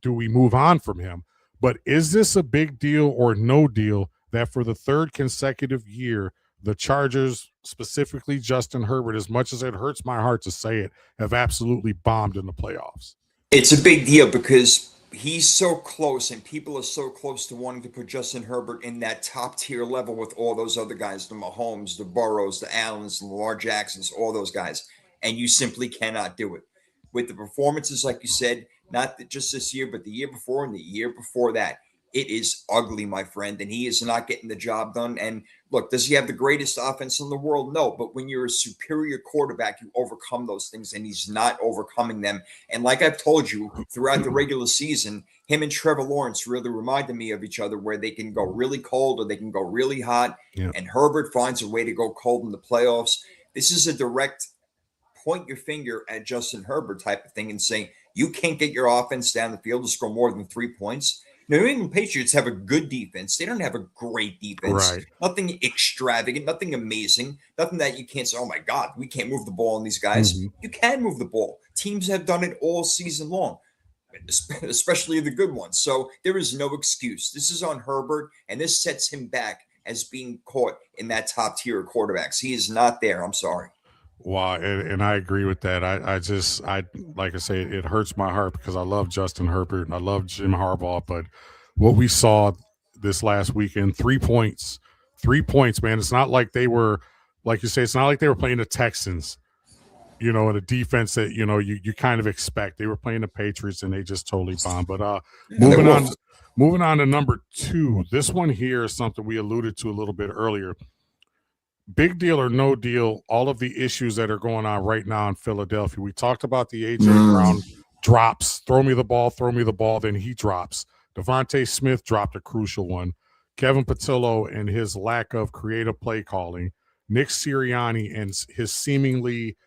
S2: do we move on from him? But is this a big deal or no deal that for the 3rd consecutive year, the Chargers, specifically Justin Herbert, as much as it hurts my heart to say it, have absolutely bombed in the playoffs?
S1: It's a big deal because he's so close and people are so close to wanting to put Justin Herbert in that top tier level with all those other guys, the Mahomes, the Burrows, the Allens, the Lamar Jacksons, all those guys. And you simply cannot do it. With the performances, like you said, not just this year, but the year before and the year before that, it is ugly, my friend, and he is not getting the job done. And look, does he have the greatest offense in the world? No, but when you're a superior quarterback, you overcome those things, and he's not overcoming them. And like I've told you, throughout the regular season, him and Trevor Lawrence really reminded me of each other, where they can go really cold or they can go really hot, and Herbert finds a way to go cold in the playoffs. This is a direct point your finger at Justin Herbert type of thing and saying, you can't get your offense down the field to score more than 3 points. New England Patriots have a good defense. They don't have a great defense.
S2: Right.
S1: Nothing extravagant, nothing amazing, nothing that you can't say, oh my God, we can't move the ball on these guys. Mm-hmm. You can move the ball. Teams have done it all season long, especially the good ones. So there is no excuse. This is on Herbert, and this sets him back as being caught in that top tier of quarterbacks. He is not there. I'm sorry.
S2: Wow, and I agree with that. I like I say, it hurts my heart because I love Justin Herbert and I love Jim Harbaugh. But what we saw this last weekend, 3 points, man. It's not like they were, like you say, it's not like they were playing the Texans, in a defense that you kind of expect. They were playing the Patriots and they just totally bombed. But moving on to number 2. This one here is something we alluded to a little bit earlier. Big deal or no deal, all of the issues that are going on right now in Philadelphia. We talked about the A.J. Brown drops, throw me the ball, then he drops. Devontae Smith dropped a crucial one. Kevin Patillo and his lack of creative play calling. Nick Sirianni and his seemingly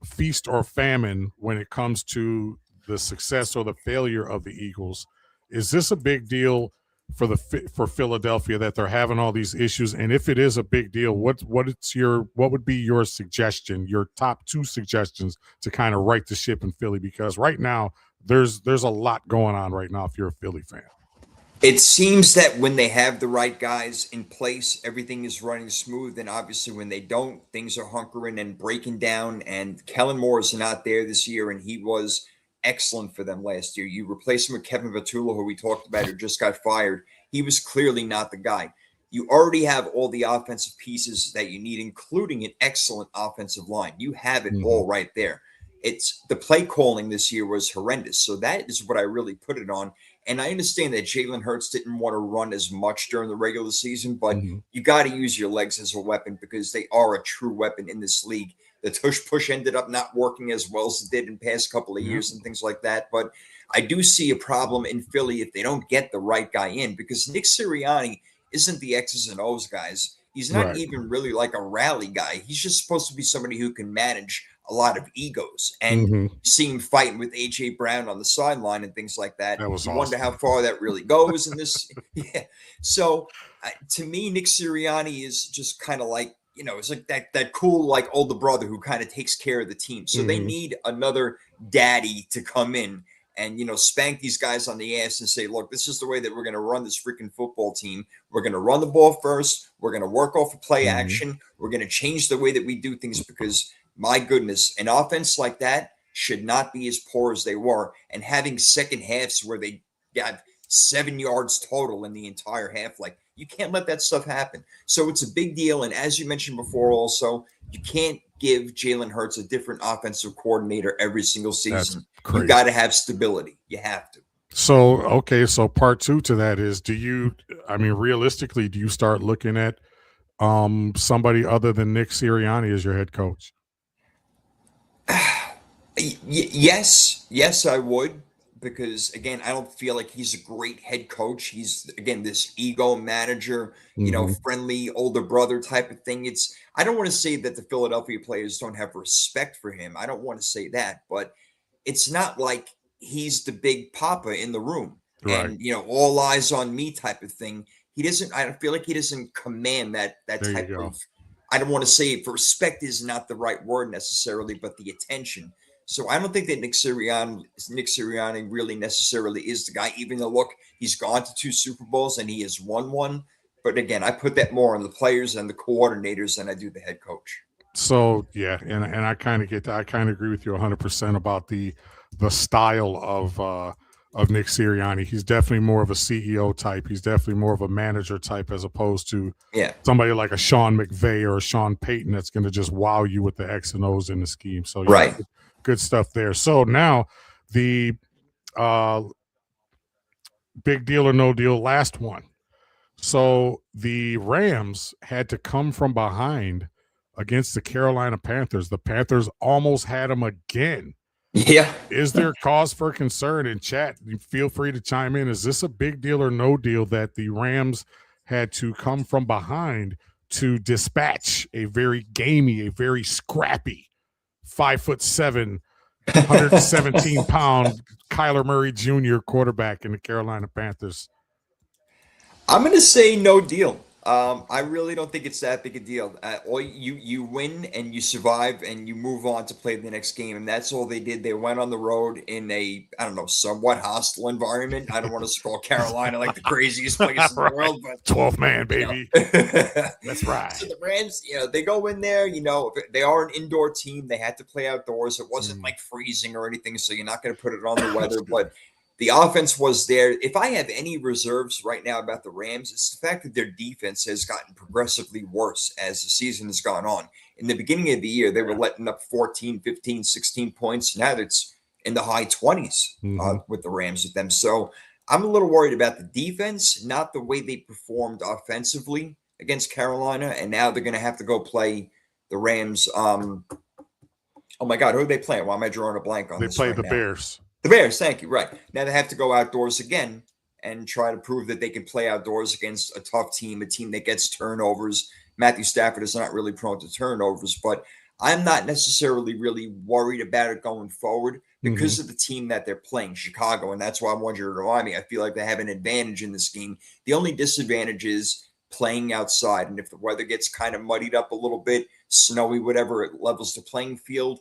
S2: feast or famine when it comes to the success or the failure of the Eagles. Is this a big deal for Philadelphia that they're having all these issues? And if it is a big deal, what would be your suggestion, your top 2 suggestions to kind of right the ship in Philly? Because right now there's a lot going on right now if you're a Philly fan.
S1: It seems that when they have the right guys in place, everything is running smooth. And obviously when they don't, things are hunkering and breaking down. And Kellen Moore is not there this year, and he was excellent for them last year. You replace him with Kevin Patillo, who we talked about, who just got fired. He was clearly not the guy. You already have all the offensive pieces that you need, including an excellent offensive line. You have it all right there. It's the play calling this year was horrendous. So that is what I really put it on. And I understand that Jalen Hurts didn't want to run as much during the regular season, but you got to use your legs as a weapon because they are a true weapon in this league. The tush push ended up not working as well as it did in the past couple of years and things like that. But I do see a problem in Philly if they don't get the right guy in, because Nick Sirianni isn't the X's and O's guys. He's not even really like a rally guy. He's just supposed to be somebody who can manage a lot of egos. And
S2: Mm-hmm.
S1: see him fighting with AJ Brown on the sideline and things like that.
S2: That was
S1: You
S2: awesome.
S1: wonder how far that really goes in this. Yeah. So to me, Nick Sirianni is just kind of like, it's like that cool, like older brother who kind of takes care of the team. So they need another daddy to come in and, spank these guys on the ass and say, look, this is the way that we're going to run this freaking football team. We're going to run the ball first. We're going to work off of play action. We're going to change the way that we do things because, my goodness, an offense like that should not be as poor as they were. And having second halves where they got 7 yards total in the entire half, like, you can't let that stuff happen. So it's a big deal. And as you mentioned before, also, you can't give Jalen Hurts a different offensive coordinator every single season. You got to have stability. You have to.
S2: So, okay. So part two to that is, realistically, do you start looking at somebody other than Nick Sirianni as your head coach?
S1: Yes, I would. Because again, I don't feel like he's a great head coach. He's again this ego manager, friendly older brother type of thing. I don't want to say that the Philadelphia players don't have respect for him. I don't want to say that, but it's not like he's the big papa in the room and all eyes on me type of thing. He doesn't. I feel like he doesn't command that type of. I don't want to say for respect is not the right word necessarily, but the attention. So I don't think that Nick Sirianni really necessarily is the guy, even though, look, he's gone to 2 Super Bowls and he has won one. But again, I put that more on the players and the coordinators than I do the head coach.
S2: So, yeah, and I kind of get that. I kind of agree with you 100% about the style of Nick Sirianni. He's definitely more of a CEO type. He's definitely more of a manager type as opposed to somebody like a Sean McVay or a Sean Payton that's going to just wow you with the X and O's in the scheme. So, yeah, good stuff there. So now the big deal or no deal, last one. So the Rams had to come from behind against the Carolina Panthers. The Panthers almost had them again.
S1: Yeah.
S2: Is there cause for concern in chat? Feel free to chime in. Is this a big deal or no deal that the Rams had to come from behind to dispatch a very gamey, a very scrappy 5'7", 117-pound Kyler Murray Jr. quarterback in the Carolina Panthers?
S1: I'm going to say no deal. I really don't think it's that big a deal. You win and you survive and you move on to play the next game, and that's all they did. They went on the road in a, I don't know, somewhat hostile environment. I don't want to call Carolina like the craziest place in the world, but
S2: 12th man, baby. That's right.
S1: So the Rams, they go in there. They are an indoor team. They had to play outdoors. It wasn't like freezing or anything, so you're not going to put it on the weather, but. The offense was there. If I have any reserves right now about the Rams, it's the fact that their defense has gotten progressively worse as the season has gone on. In the beginning of the year, they were letting up 14, 15, 16 points. Now it's in the high 20s with the Rams with them. So I'm a little worried about the defense, not the way they performed offensively against Carolina. And now they're going to have to go play the Rams. Oh, my God, who are they playing? Why am I drawing a blank on this?
S2: They play the Bears.
S1: The Bears, thank you. Right. Now they have to go outdoors again and try to prove that they can play outdoors against a tough team, a team that gets turnovers. Matthew Stafford is not really prone to turnovers, but I'm not necessarily really worried about it going forward because of the team that they're playing, Chicago, and that's why I want you to remind me. I feel like they have an advantage in this game. The only disadvantage is playing outside, and if the weather gets kind of muddied up a little bit, snowy, whatever, it levels the playing field,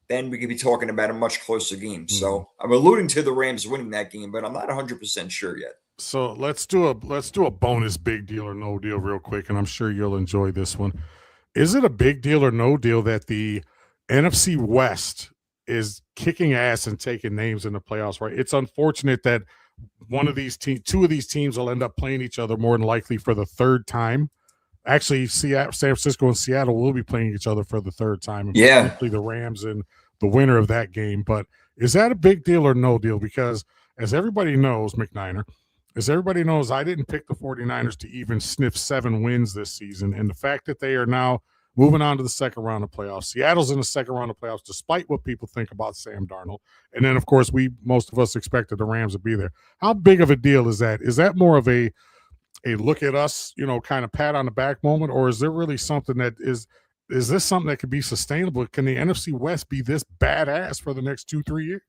S1: then we could be talking about a much closer game. So I'm alluding to the Rams winning that game, but I'm not 100% sure yet.
S2: So let's do a bonus big deal or no deal real quick, and I'm sure you'll enjoy this one. Is it a big deal or no deal that the NFC West is kicking ass and taking names in the playoffs? Right. It's unfortunate that two of these teams will end up playing each other more than likely for the third time. Actually, San Francisco and Seattle will be playing each other for the third time.
S1: Yeah.
S2: Potentially the Rams and the winner of that game. But is that a big deal or no deal? Because as everybody knows, McNiner, I didn't pick the 49ers to even sniff 7 wins this season. And the fact that they are now moving on to the second round of playoffs, Seattle's in the second round of playoffs, despite what people think about Sam Darnold. And then, of course, most of us expected the Rams to be there. How big of a deal is that? Is that more of a look at us, kind of pat on the back moment, or is there really something that is is this something that could be sustainable? Can the NFC West be this badass for the next 2-3 years?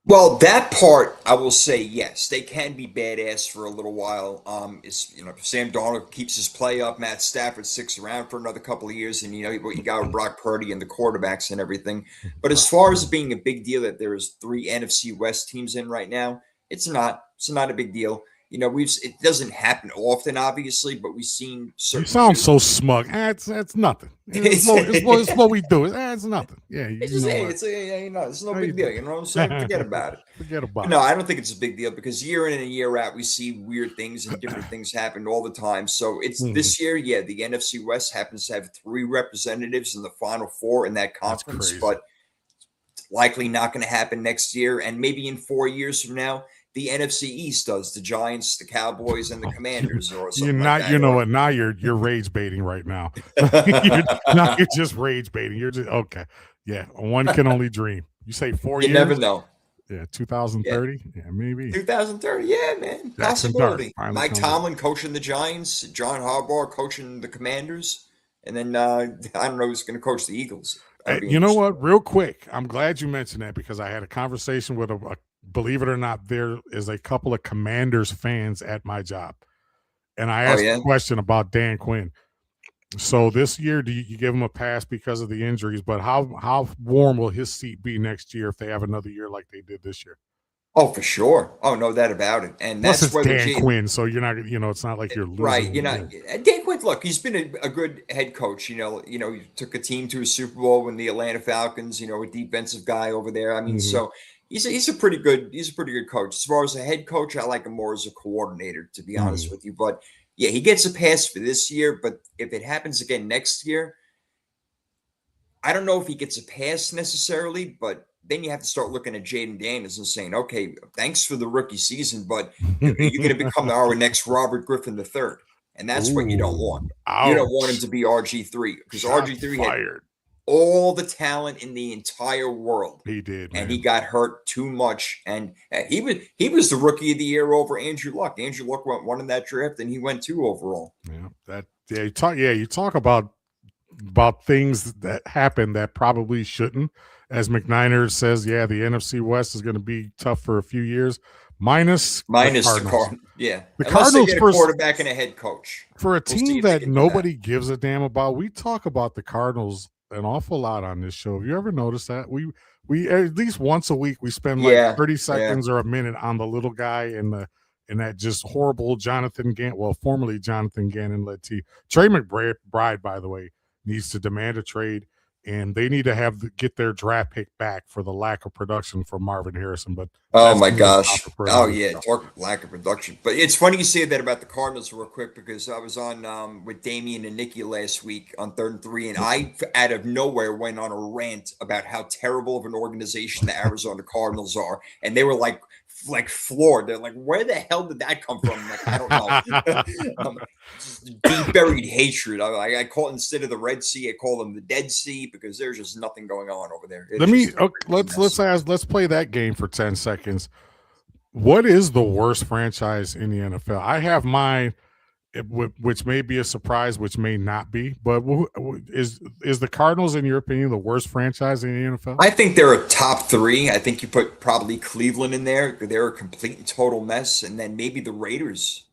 S1: Well, that part I will say yes, they can be badass for a little while. Is if Sam Darnold keeps his play up, Matt Stafford sticks around for another couple of years, and what you got with Brock Purdy and the quarterbacks and everything. But as far as being a big deal that there's 3 NFC West teams in right now, it's not. It's not a big deal. It doesn't happen often, obviously, but we've seen certain.
S2: You sound so smug. That's nothing. It's what we do. It's nothing. Yeah,
S1: it's no big deal. You know what I'm saying? Forget about it.
S2: Forget about it.
S1: No, I don't think it's a big deal because year in and year out, we see weird things and different things happen all the time. So it's this year, the NFC West happens to have 3 representatives in the Final 4 in that conference, but it's likely not going to happen next year, and maybe in 4 years from now. The NFC East does, the Giants, the Cowboys, and the Commanders, or something like that.
S2: You know what? Now you're rage baiting right now. You're just rage baiting. You're just okay. Yeah, one can only dream. You say 4 years.
S1: You never know.
S2: Yeah, 2030. Yeah, maybe
S1: 2030. Yeah, man, possibility. Mike Tomlin coaching the Giants, John Harbaugh coaching the Commanders, and then I don't know who's going to coach the Eagles.
S2: You know what? Real quick, I'm glad you mentioned that because I had a conversation with a believe it or not, there is a couple of Commanders fans at my job. And I asked a question about Dan Quinn. So this year, do you give him a pass because of the injuries? But how warm will his seat be next year if they have another year like they did this year?
S1: Oh, for sure. Oh, no doubt about it. And
S2: plus that's where Dan Quinn, so you're not, it's not like you're losing.
S1: Right. Dan Quinn, look, he's been a good head coach. He took a team to a Super Bowl when the Atlanta Falcons, a defensive guy over there. I mean, so he's a pretty good coach. As far as a head coach, I like him more as a coordinator, to be honest with you. But yeah, he gets a pass for this year. But if it happens again next year, I don't know if he gets a pass necessarily, but then you have to start looking at Jaden Daniels and saying, okay, thanks for the rookie season, but you're going to become our next Robert Griffin III. And that's what you don't want. Ouch. You don't want him to be RG3 because RG3 had all the talent in the entire world.
S2: He did,
S1: man. And he got hurt too much. And he was the rookie of the year over Andrew Luck. Andrew Luck went 1 in that draft, and he went 2 overall.
S2: You talk about things that happen that probably shouldn't. As McNiner says, the NFC West is going to be tough for a few years. Minus the Cardinals.
S1: Yeah.
S2: The Cardinals
S1: get a quarterback and a head coach.
S2: For a team that nobody gives a damn about, we talk about the Cardinals an awful lot on this show. Have you ever noticed that? We at least once a week we spend like 30 seconds or a minute on the little guy in that just horrible Jonathan Gannon, formerly Jonathan Gannon-led team. Trey McBride, by the way, needs to demand a trade. And they need to get their draft pick back for the lack of production from Marvin Harrison. But
S1: oh my gosh, talk lack of production. But it's funny you say that about the Cardinals real quick because I was on with Damian and Nikki last week on 3rd and 3, and I out of nowhere went on a rant about how terrible of an organization the Arizona Cardinals are, and they were like floored. They're like, where the hell did that come from? I'm like, I don't know. Deep buried hatred. I call it, instead of the Red Sea, I call them the Dead Sea because there's just nothing going on over there.
S2: Let's play that game for 10 seconds. What is the worst franchise in the NFL? I have mine, which may be a surprise, which may not be. But is the Cardinals, in your opinion, the worst franchise in the NFL?
S1: I think they're a top 3. I think you put probably Cleveland in there. They're a complete and total mess. And then maybe the Raiders.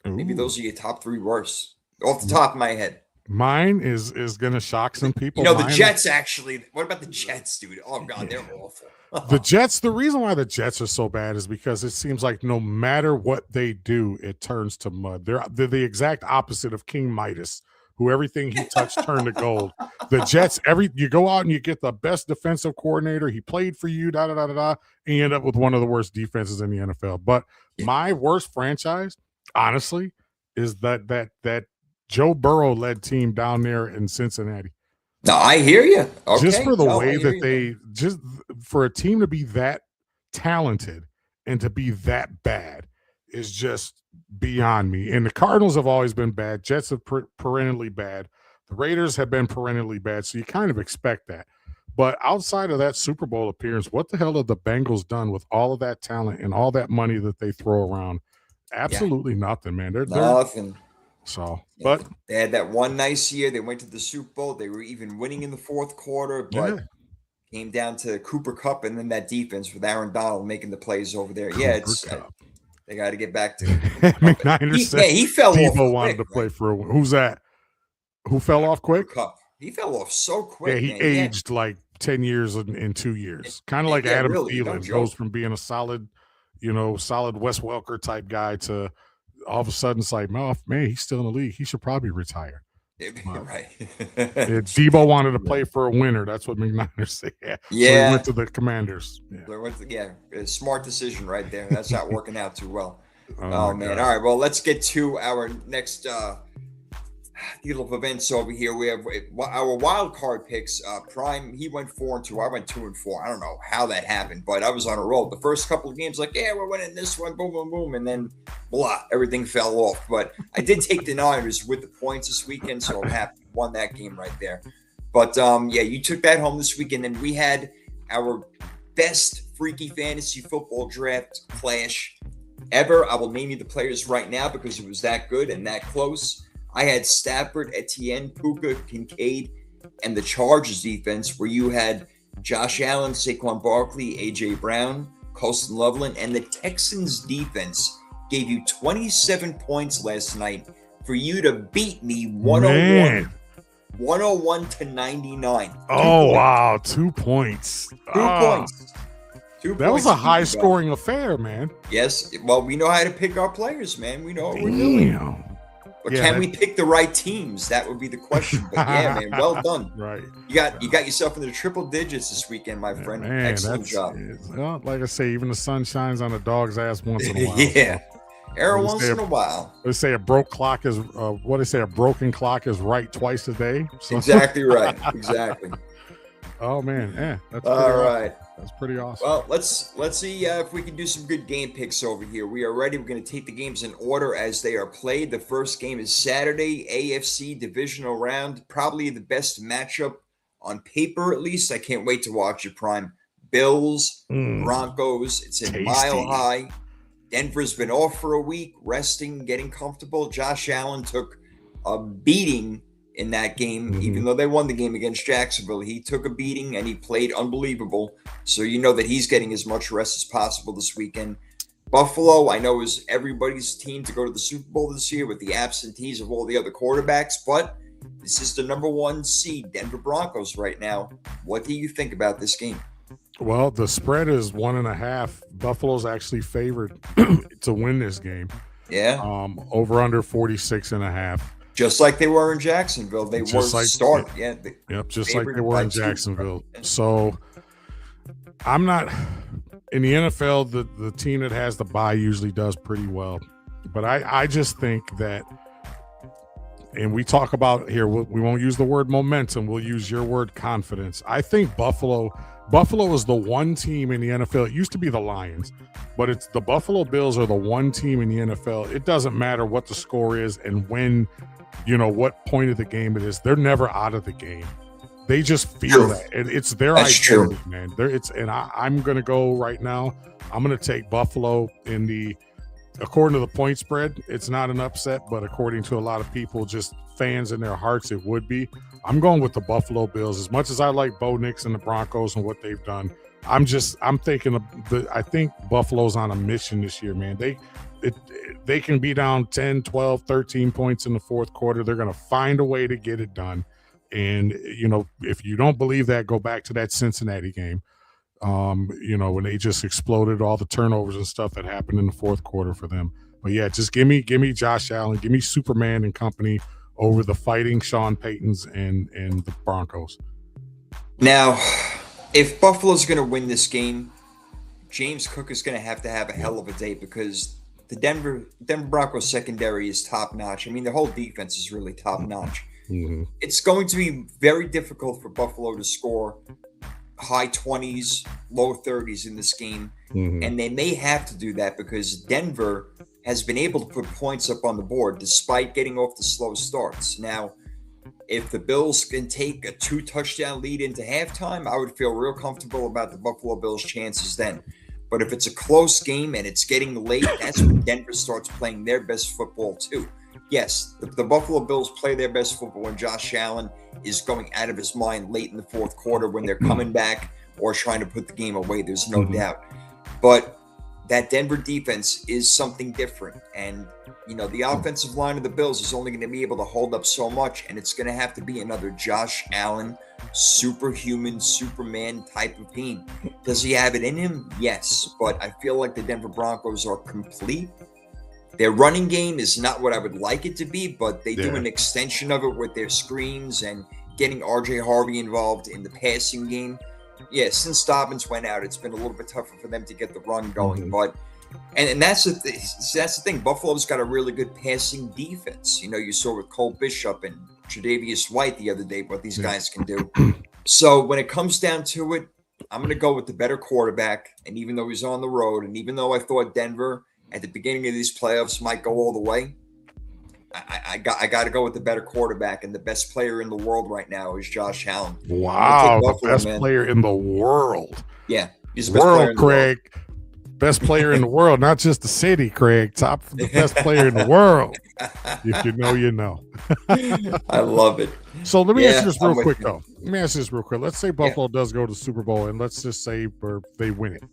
S1: Ooh. Maybe those are your top 3 worst. Off the top of my head.
S2: Mine is going to shock some people.
S1: The Jets, actually. What about the Jets, dude? Oh, God, they're awful.
S2: The Jets, the reason why the Jets are so bad is because it seems like no matter what they do, it turns to mud. They're the exact opposite of King Midas, who everything he touched turned to gold. The Jets, you go out and you get the best defensive coordinator. He played for you, and you end up with one of the worst defenses in the NFL. But my worst franchise, honestly, is that Joe Burrow-led team down there in Cincinnati.
S1: No, I hear you. Okay.
S2: Just for the way that just for a team to be that talented and to be that bad is just beyond me. And the Cardinals have always been bad. Jets have perennially bad. The Raiders have been perennially bad. So you kind of expect that. But outside of that Super Bowl appearance, what the hell have the Bengals done with all of that talent and all that money that they throw around? Absolutely nothing, man. They're
S1: nothing.
S2: So,
S1: Yeah.
S2: but
S1: They had that one nice year. They went to the Super Bowl. They were even winning in the fourth quarter,
S2: yeah,
S1: but came down to Cooper Cup and then that defense with Aaron Donald making the plays over there. Yeah,
S2: Cooper
S1: it's
S2: Cup.
S1: they got to get back to Cooper Cup.
S2: McNiner said
S1: He fell off
S2: Debo wanted
S1: quick,
S2: to play
S1: right?
S2: for who's that? Who fell off
S1: Cooper
S2: quick?
S1: Cup. He fell off so
S2: Yeah,
S1: quick,
S2: he
S1: man.
S2: aged like 10 years in 2 years. Kind of like
S1: Yeah,
S2: Adam
S1: really, no
S2: Thielen goes
S1: joke.
S2: from being a solid, solid Wes Welker type guy to all of a sudden it's like, oh, man, he's still in the league. He should probably retire.
S1: Right.
S2: Debo wanted to play for a winner. That's what McNiner said. Yeah. So he went to the Commanders.
S1: A smart decision right there. That's not working out too well.
S2: Oh
S1: man.
S2: God.
S1: All right. Well, let's get to our next deal of events over here. We have our wild card picks. Prime, he went 4-2. I went 2-4. I don't know how that happened, but I was on a roll. The first couple of games, like, yeah, we're winning this one, boom, boom, boom, and then blah, everything fell off. But I did take the Niners with the points this weekend, so I'm happy won that game right there. But you took that home this weekend, and we had our best freaky fantasy football draft clash ever. I will name you the players right now because it was that good and that close. I had Stafford, Etienne, Puka, Kincaid, and the Chargers defense, where you had Josh Allen, Saquon Barkley, A.J. Brown, Colston Loveland, and the Texans defense gave you 27 points last night for you to beat me 101 to 99.
S2: Wow, 2 points.
S1: 2 points.
S2: That was a high-scoring affair, man.
S1: Yes. Well, we know how to pick our players, man. We know what we're doing. But can we pick the right teams? That would be the question. But yeah, man, well done.
S2: Right.
S1: You got yourself in the triple digits this weekend, my friend. Man, excellent job.
S2: Well, like I say, even the sun shines on a dog's ass once in a while.
S1: Yeah. Every once in a while.
S2: They say a broken clock is right twice a day. So.
S1: Exactly right. Exactly.
S2: Oh man, yeah.
S1: That's all right.
S2: That's pretty awesome.
S1: Well, let's see if we can do some good game picks over here. We are ready. We're going to take the games in order as they are played. The first game is Saturday, AFC Divisional round. Probably the best matchup on paper, at least. I can't wait to watch it, Prime. Bills, Broncos. It's in Mile High. Denver's been off for a week, resting, getting comfortable. Josh Allen took a beating in that game, even though they won the game against Jacksonville. He took a beating and he played unbelievable. So you know that he's getting as much rest as possible this weekend. Buffalo, I know, is everybody's team to go to the Super Bowl this year with the absentees of all the other quarterbacks, but this is the number one seed, Denver Broncos, right now. What do you think about this game?
S2: Well, the spread is 1.5. Buffalo's actually favored to win this game.
S1: Yeah.
S2: Over under 46.5.
S1: Just like they were in Jacksonville. They were start. Yeah.
S2: Just like they were in Jacksonville. So I'm not in the NFL, the team that has the bye usually does pretty well. But I just think that, and we talk about here, we won't use the word momentum. We'll use your word confidence. I think Buffalo is the one team in the NFL. It used to be the Lions, but it's the Buffalo Bills are the one team in the NFL. It doesn't matter what the score is and when, what point of the game it is. They're never out of the game. They just feel that. And it's their identity, man. I'm going to go right now. I'm going to take Buffalo according to the point spread, it's not an upset, but according to a lot of people, just fans in their hearts, it would be. I'm going with the Buffalo Bills. As much as I like Bo Nix and the Broncos and what they've done, I'm thinking I think Buffalo's on a mission this year, man. They can be down 10, 12, 13 points in the fourth quarter. They're going to find a way to get it done. And, if you don't believe that, go back to that Cincinnati game. When they just exploded all the turnovers and stuff that happened in the fourth quarter for them. But yeah, just give me Josh Allen, give me Superman and company over the fighting Sean Paytons and the Broncos.
S1: Now, if Buffalo's going to win this game, James Cook is going to have a hell of a day because the Denver Broncos secondary is top notch. I mean, the whole defense is really top notch.
S2: Mm-hmm.
S1: It's going to be very difficult for Buffalo to score high 20s, low 30s in this game.
S2: Mm-hmm.
S1: And they may have to do that because Denver has been able to put points up on the board despite getting off the slow starts. Now, if the Bills can take a 2-touchdown lead into halftime, I would feel real comfortable about the Buffalo Bills' chances then. But if it's a close game and it's getting late, that's when Denver starts playing their best football too. yes, the Buffalo Bills play their best football when Josh Allen is going out of his mind late in the fourth quarter when they're coming back or trying to put the game away. There's no doubt. But that Denver defense is something different. And, the offensive line of the Bills is only going to be able to hold up so much. And it's going to have to be another Josh Allen, superhuman, Superman type of team. Does he have it in him? Yes. But I feel like the Denver Broncos are complete. Their running game is not what I would like it to be, but they do an extension of it with their screens and getting RJ Harvey involved in the passing game. Yeah, since Dobbins went out, it's been a little bit tougher for them to get the run going. But and that's the thing. Buffalo's got a really good passing defense. You saw with Cole Bishop and Tre'Davious White the other day what these guys can do. So when it comes down to it, I'm going to go with the better quarterback. And even though he's on the road, and even though I thought Denver at the beginning of these playoffs might go all the way, I got to go with the better quarterback, and the best player in the world right now is Josh Allen.
S2: Wow, the best player in the world.
S1: Yeah, he's the best player in the
S2: Craig. Best player in the world, not just the city, Craig. The best player in the world. If you know, you know.
S1: I love it.
S2: So let me ask you this real quick, though. Let's say Buffalo does go to the Super Bowl, and let's just say they win it.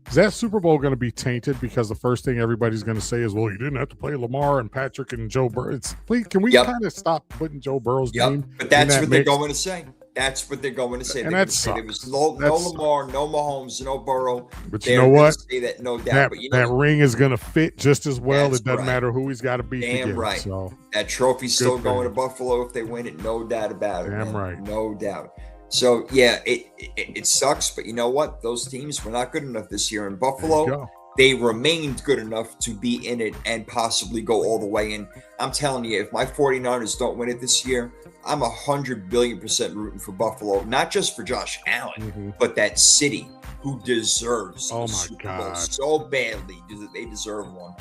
S2: Is that Super Bowl going to be tainted because the first thing everybody's going to say is, well, you didn't have to play Lamar and Patrick and Joe Burrow. Please, can we kind of stop putting Joe Burrow's name?
S1: But that's what they're going to say. That's what they're going to say.
S2: And
S1: that sucks. There was no Lamar, no Mahomes, no Burrow.
S2: But you know what?
S1: Say that, no doubt.
S2: That ring is going to fit just as well. It doesn't
S1: right.
S2: matter who he's got to beat.
S1: Damn right. So that trophy's still going to Buffalo if they win it. No doubt about it.
S2: Damn right.
S1: No doubt. So, yeah, it sucks. But you know what? Those teams were not good enough this year. In Buffalo, they remained good enough to be in it and possibly go all the way in. I'm telling you, if my 49ers don't win it this year, I'm 100 billion% rooting for Buffalo, not just for Josh Allen, but that city who deserves
S2: the
S1: Super Bowl so badly. They deserve one.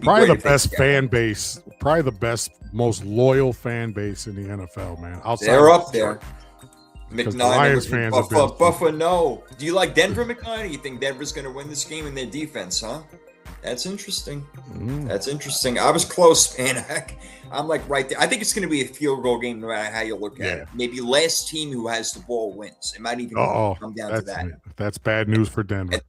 S2: Probably the best fan base, probably the best, most loyal fan base in the NFL, man.
S1: They're up there.
S2: Lions fans
S1: Buffalo, no. Do you like Denver, McNine? Or you think Denver's going to win this game in their defense, huh? That's interesting. That's interesting. I was close, man. I'm like right there. I think it's going to be a field goal game no matter how you look at it. Maybe last team who has the ball wins. It might even come down to that.
S2: That's bad news for Denver.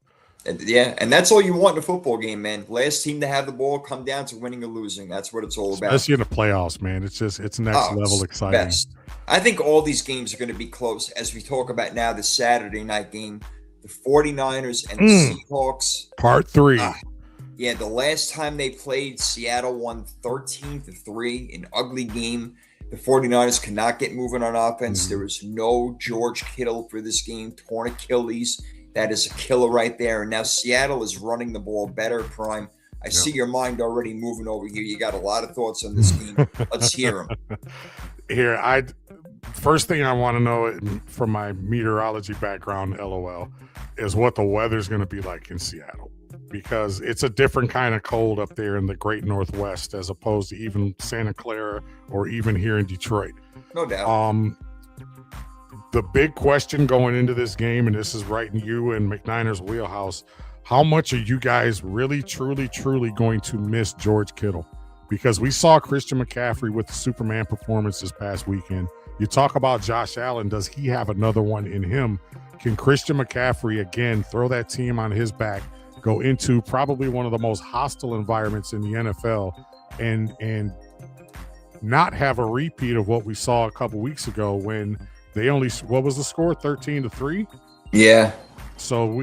S1: And that's all you want in a football game, man. Last team to have the ball come down to winning or losing. That's what it's all about.
S2: Especially in the playoffs, man. It's next level exciting.
S1: Best. I think all these games are going to be close as we talk about now the Saturday night game. The 49ers and the Seahawks.
S2: Part 3.
S1: Yeah, the last time they played, Seattle won 13-3, an ugly game. The 49ers cannot get moving on offense. There is no George Kittle for this game, torn Achilles. That is a killer right there. And now Seattle is running the ball better, Prime. I see your mind already moving over here. You got a lot of thoughts on this game. Let's hear them.
S2: First thing I want to know from my meteorology background, LOL, is what the weather's going to be like in Seattle. Because it's a different kind of cold up there in the great Northwest as opposed to even Santa Clara or even here in Detroit.
S1: No doubt.
S2: The big question going into this game, and this is right in you and McNiner's wheelhouse, how much are you guys really, truly, truly going to miss George Kittle? Because we saw Christian McCaffrey with the Superman performance this past weekend. You talk about Josh Allen. Does he have another one in him? Can Christian McCaffrey, again, throw that team on his back, go into probably one of the most hostile environments in the NFL and not have a repeat of what we saw a couple weeks ago when they only, what was the score? 13-3?
S1: Yeah.
S2: So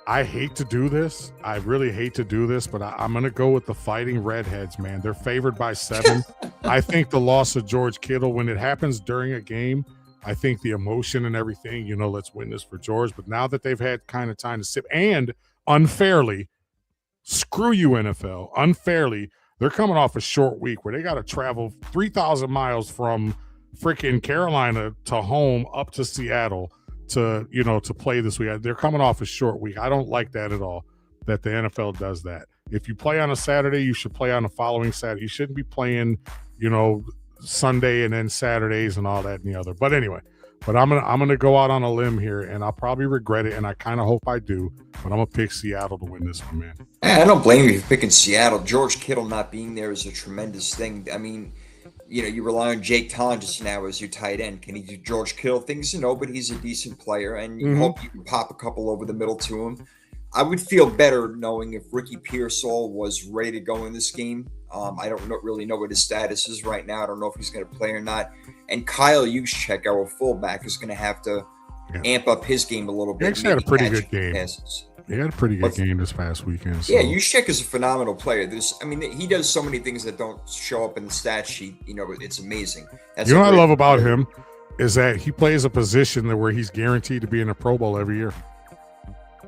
S2: I hate to do this. I really hate to do this, but I'm going to go with the Fighting Redheads, man. They're favored by 7. I think the loss of George Kittle, when it happens during a game, I think the emotion and everything, let's win this for George. But now that they've had kind of time to sip, and unfairly, screw you, NFL, unfairly, they're coming off a short week where they got to travel 3,000 miles from freaking Carolina to home up to Seattle to play this week. They're coming off a short week. I don't like that at all, that the NFL does that. If you play on a Saturday, you should play on the following Saturday. You shouldn't be playing, Sunday and then Saturdays and all that and the other. But anyway, But I'm gonna go out on a limb here, and I'll probably regret it, and I kind of hope I do. But I'm gonna pick Seattle to win this one, man.
S1: I don't blame you for picking Seattle. George Kittle not being there is a tremendous thing. I mean, you rely on Jake Tonjes now as your tight end. Can he do George Kittle things? No, but he's a decent player, and you hope you can pop a couple over the middle to him. I would feel better knowing if Ricky Pearsall was ready to go in this game. I don't really know what his status is right now. I don't know if he's going to play or not. And Kyle Juszczyk, our fullback, is going to have to amp up his game a little bit.
S2: He actually had a pretty good game. He had a pretty good game this past weekend. So.
S1: Yeah, Juszczyk is a phenomenal player. He does so many things that don't show up in the stat sheet. It's amazing. What
S2: I love about him is that he plays a position where he's guaranteed to be in a Pro Bowl every year.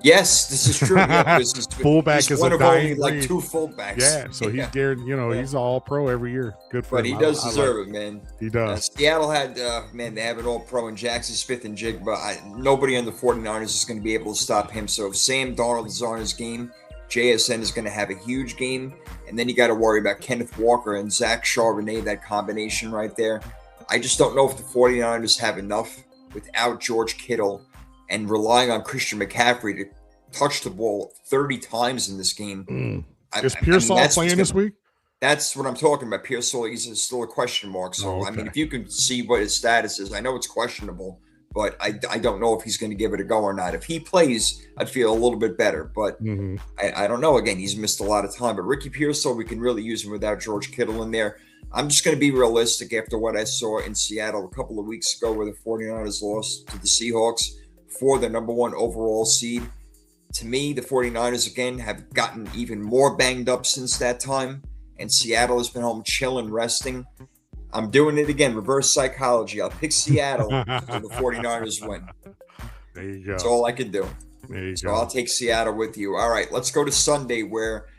S1: Yes, this is true. Yeah,
S2: fullback is
S1: one
S2: a
S1: of
S2: dying
S1: only like two fullbacks.
S2: Yeah, so he's guaranteed. He's all pro every year. Good for him.
S1: But he does deserve it, man.
S2: He does.
S1: Seattle had, they have an all pro in Jackson Smith and Jig, but nobody on the 49ers is going to be able to stop him. So if Sam Darnold is on his game, JSN is going to have a huge game. And then you got to worry about Kenneth Walker and Zach Charbonnet, that combination right there. I just don't know if the 49ers have enough without George Kittle and relying on Christian McCaffrey to touch the ball 30 times in this game.
S2: Is Pearsall playing this week?
S1: That's what I'm talking about. Pearsall is still a question mark. So, if you can see what his status is, I know it's questionable, but I don't know if he's going to give it a go or not. If he plays, I'd feel a little bit better, but I don't know. Again, he's missed a lot of time, but Ricky Pearsall, we can really use him without George Kittle in there. I'm just going to be realistic after what I saw in Seattle a couple of weeks ago where the 49ers lost to the Seahawks for the number 1 overall seed. To me, the 49ers, again, have gotten even more banged up since that time, and Seattle has been home chilling, resting. I'm doing it again, reverse psychology. I'll pick Seattle so the 49ers win.
S2: There you go.
S1: That's all I can do.
S2: There you
S1: so
S2: go.
S1: I'll take Seattle with you. All right, let's go to Sunday where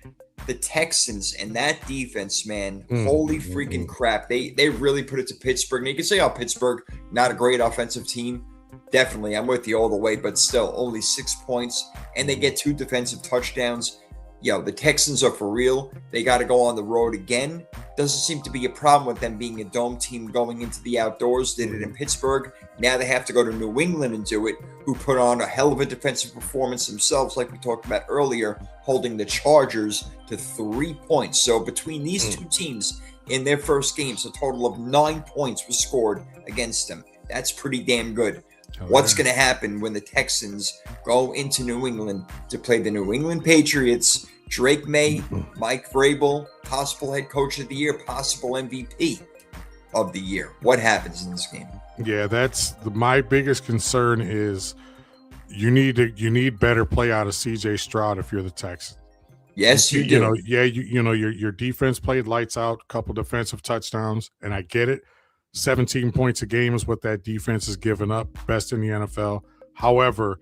S1: the Texans and that defense, man, holy freaking crap. They really put it to Pittsburgh. Now, you can say, Pittsburgh, not a great offensive team. Definitely, I'm with you all the way, but still, only 6 points, and they get 2 defensive touchdowns. The Texans are for real. They got to go on the road again. Doesn't seem to be a problem with them being a dome team going into the outdoors. Did it in Pittsburgh. Now they have to go to New England and do it, who put on a hell of a defensive performance themselves, like we talked about earlier, holding the Chargers to 3 points. So between these two teams in their first games, a total of 9 points was scored against them. That's pretty damn good. What's going to happen when the Texans go into New England to play the New England Patriots? Drake May, Mike Vrabel, possible head coach of the year, possible MVP of the year. What happens in this game?
S2: Yeah, my biggest concern is you need better play out of CJ Stroud if you're the Texans.
S1: Yes, you do.
S2: Your defense played lights out, a couple defensive touchdowns, and I get it. 17 points a game is what that defense is giving up, best in the NFL. However,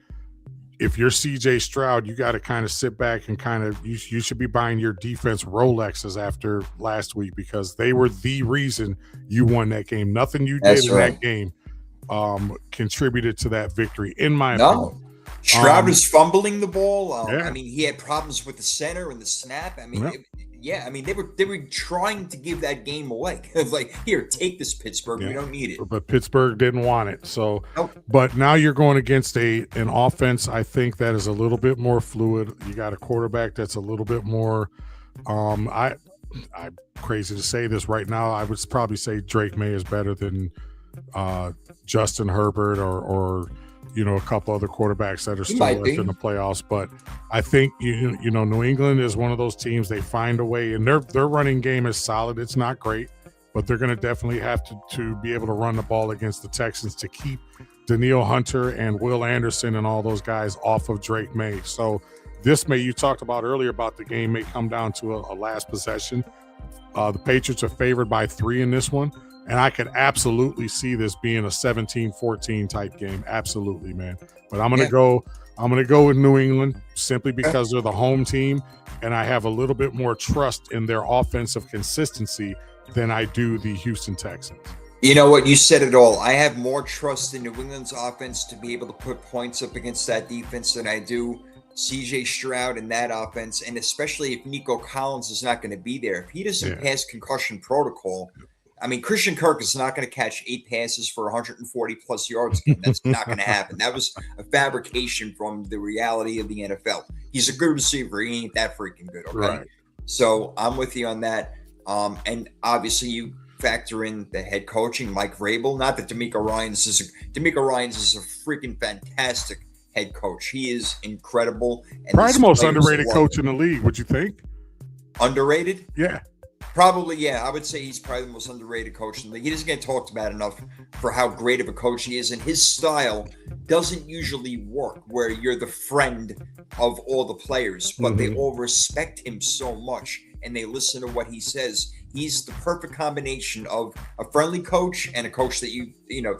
S2: if you're CJ Stroud, you got to kind of sit back and you should be buying your defense Rolexes after last week because they were the reason you won that game. Nothing you did in that game contributed to that victory, in my opinion.
S1: Stroud was fumbling the ball. He had problems with the center and the snap. They were trying to give that game away. It's like, here, take this, Pittsburgh. We don't need it.
S2: But Pittsburgh didn't want it. So, But now you're going against an offense, I think, that is a little bit more fluid. You got a quarterback that's a little bit more. I'm crazy to say this right now. I would probably say Drake May is better than Justin Herbert or a couple other quarterbacks that are still left in the playoffs. But I think, New England is one of those teams, they find a way, and their running game is solid. It's not great, but they're going to definitely have to be able to run the ball against the Texans to keep Danielle Hunter and Will Anderson and all those guys off of Drake May. So you talked about earlier about the game may come down to a last possession. The Patriots are favored by 3 in this one. And I could absolutely see this being a 17-14 type game. Absolutely, man. But I'm going to go with New England simply because they're the home team, and I have a little bit more trust in their offensive consistency than I do the Houston Texans.
S1: You know what? You said it all. I have more trust in New England's offense to be able to put points up against that defense than I do CJ Stroud in that offense, and especially if Nico Collins is not going to be there. If he doesn't pass concussion protocol, I mean, Christian Kirk is not going to catch 8 passes for 140 plus yards again. That's not going to happen. That was a fabrication from the reality of the NFL. He's a good receiver. He ain't that freaking good. Okay.
S2: Right.
S1: So I'm with you on that. And obviously you factor in the head coaching, Mike Vrabel. Not that D'Amico Ryans is a freaking fantastic head coach. He is incredible. And
S2: probably the most underrated coach in the league. Would you think?
S1: Underrated?
S2: Yeah.
S1: Probably, yeah. I would say he's probably the most underrated coach in the league. He doesn't get talked about enough for how great of a coach he is, and his style doesn't usually work where you're the friend of all the players, but they all respect him so much and they listen to what he says. He's the perfect combination of a friendly coach and a coach that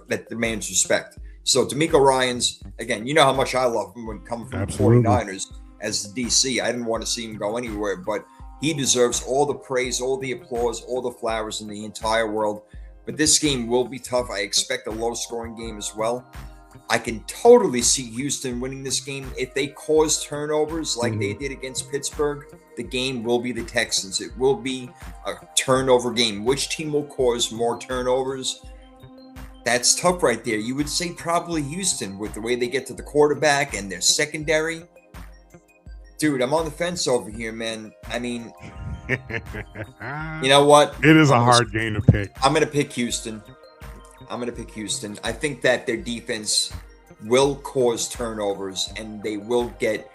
S1: that demands respect. So D'Amico Ryans, again, you know how much I love him when coming from the 49ers as the DC. I didn't want to see him go anywhere, but he deserves all the praise, all the applause, all the flowers in the entire world. But this game will be tough. I expect a low-scoring game as well. I can totally see Houston winning this game. If they cause turnovers like they did against Pittsburgh, the game will be the Texans. It will be a turnover game. Which team will cause more turnovers? That's tough right there. You would say probably Houston with the way they get to the quarterback and their secondary. Dude, I'm on the fence over here, man. I mean, you know what?
S2: It is a hard game to pick.
S1: I'm going to pick Houston. I think that their defense will cause turnovers, and they will get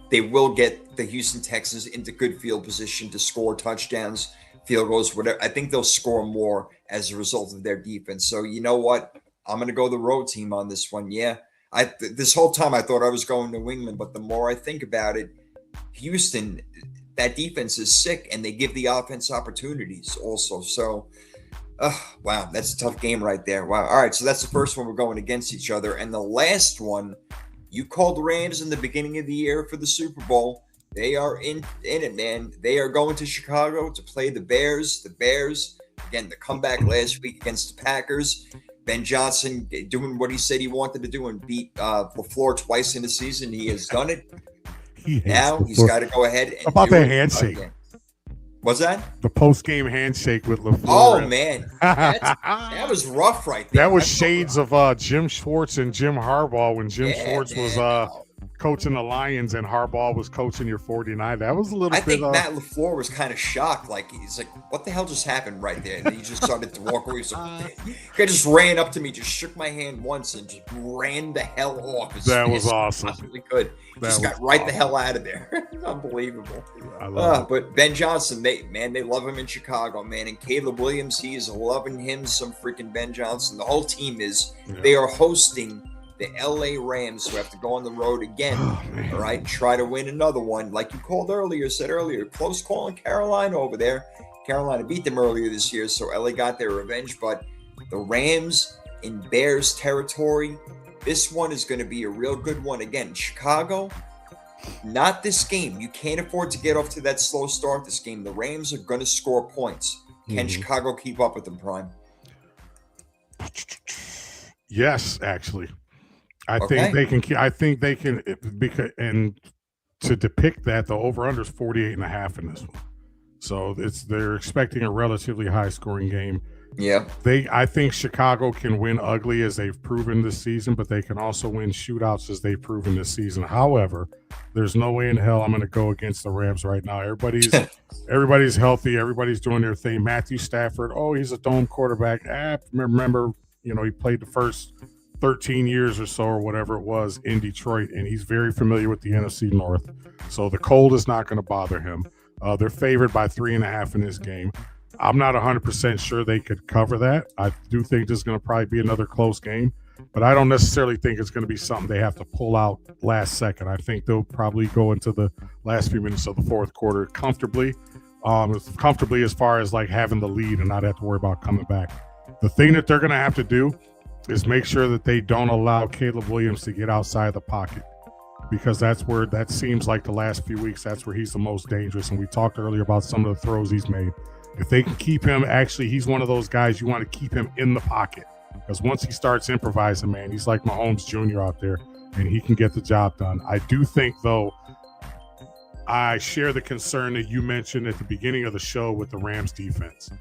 S1: the Houston Texans into good field position to score touchdowns, field goals, whatever. I think they'll score more as a result of their defense. So you know what? I'm going to go the road team on this one. Yeah. This whole time I thought I was going New England, but the more I think about it, Houston, that defense is sick, and they give the offense opportunities also. So, wow, that's a tough game right there. Wow. All right, so that's the first one we're going against each other. And the last one, you called the Rams in the beginning of the year for the Super Bowl. They are in it, man. They are going to Chicago to play the Bears. The Bears, again, the comeback last week against the Packers. Ben Johnson doing what he said he wanted to do and beat LaFleur twice in the season. He has done it. Now he's got to go ahead and
S2: about that handshake.
S1: What's that?
S2: The post-game handshake with LaFleur.
S1: Oh, man. That was rough right there.
S2: That was shades of Jim Schwartz and Jim Harbaugh when Jim Schwartz was coaching the Lions and Harbaugh was coaching your 49. That was a little bit.
S1: I think Matt LaFleur was kind of shocked. Like, he's like, what the hell just happened right there? And he just started to walk away. Like, guy just ran up to me, just shook my hand once, and just ran the hell off.
S2: That was awesome.
S1: Possibly could. Just got right the hell out of there. Unbelievable. I love it. But Ben Johnson, they love him in Chicago, man. And Caleb Williams, he is loving him some freaking Ben Johnson. The whole team is. Yeah. They are hosting the LA Rams, who have to go on the road again. All right, try to win another one. Like you said earlier, close call in Carolina over there. Carolina beat them earlier this year, so LA got their revenge. But the Rams in Bears territory, this one is going to be a real good one. Again, Chicago, not this game. You can't afford to get off to that slow start this game. The Rams are going to score points. Can Chicago keep up with them, Prime?
S2: Yes, actually. I think they can. I think they can. Because, and to depict that, the over/under is 48.5 in this one. So they're expecting a relatively high-scoring game.
S1: Yeah.
S2: I think Chicago can win ugly as they've proven this season, but they can also win shootouts as they've proven this season. However, there's no way in hell I'm going to go against the Rams right now. Everybody's healthy. Everybody's doing their thing. Matthew Stafford, he's a dome quarterback. Remember, he played the first 13 years or so or whatever it was in Detroit, and he's very familiar with the NFC North. So the cold is not going to bother him. They're favored by 3.5 in this game. I'm not 100% sure they could cover that. I do think this is going to probably be another close game, but I don't necessarily think it's going to be something they have to pull out last second. I think they'll probably go into the last few minutes of the fourth quarter comfortably as far as like having the lead and not have to worry about coming back. The thing that they're going to have to do is make sure that they don't allow Caleb Williams to get outside the pocket, because that seems like the last few weeks, that's where he's the most dangerous. And we talked earlier about some of the throws he's made. If they can keep him, actually, he's one of those guys you want to keep him in the pocket, because once he starts improvising, man, he's like Mahomes Jr. out there, and he can get the job done. I do think, though, I share the concern that you mentioned at the beginning of the show with the Rams defense.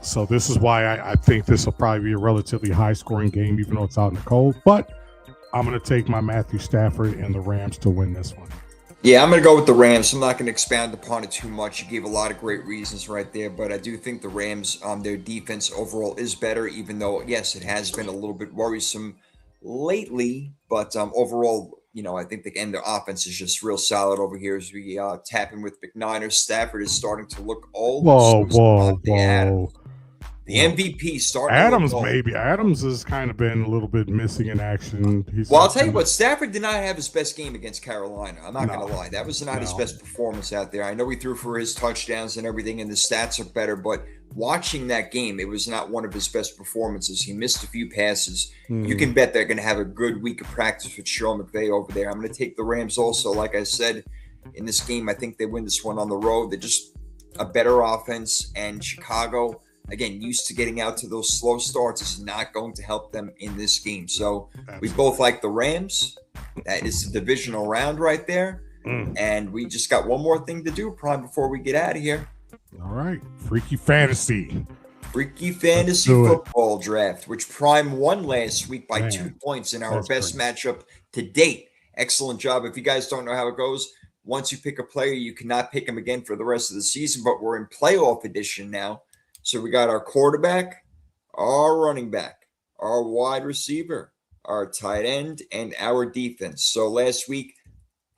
S2: So this is why I think this will probably be a relatively high-scoring game, even though it's out in the cold. But I'm going to take my Matthew Stafford and the Rams to win this one.
S1: Yeah, I'm going to go with the Rams. I'm not going to expound upon it too much. You gave a lot of great reasons right there, but I do think the Rams, their defense overall is better, even though, yes, it has been a little bit worrisome lately. But overall, I think the offense is just real solid over here as we tap in with McNiners. Stafford is starting to look old.
S2: Whoa,
S1: So
S2: whoa, whoa.
S1: The MVP starting
S2: Adams,
S1: to look
S2: maybe. Adams has kind of been a little bit missing in action.
S1: I'll tell you what, Stafford did not have his best game against Carolina. I'm not going to lie. That was not his best performance out there. I know he threw for his touchdowns and everything, and the stats are better, but watching that game, it was not one of his best performances. He missed a few passes. You can bet they're going to have a good week of practice with Sean McVay over there. I'm going to take the Rams also. Like I said, in this game, I think they win this one on the road. They're just a better offense, and Chicago – again, used to getting out to those slow starts is not going to help them in this game. So we both like the Rams. That is the divisional round right there. And we just got one more thing to do, Prime, before we get out of here.
S2: All right. Freaky Fantasy
S1: Football Draft, which Prime won last week by 2 points in our best matchup to date. Excellent job. If you guys don't know how it goes, once you pick a player, you cannot pick him again for the rest of the season, but we're in playoff edition now. So we got our quarterback, our running back, our wide receiver, our tight end, and our defense. So last week,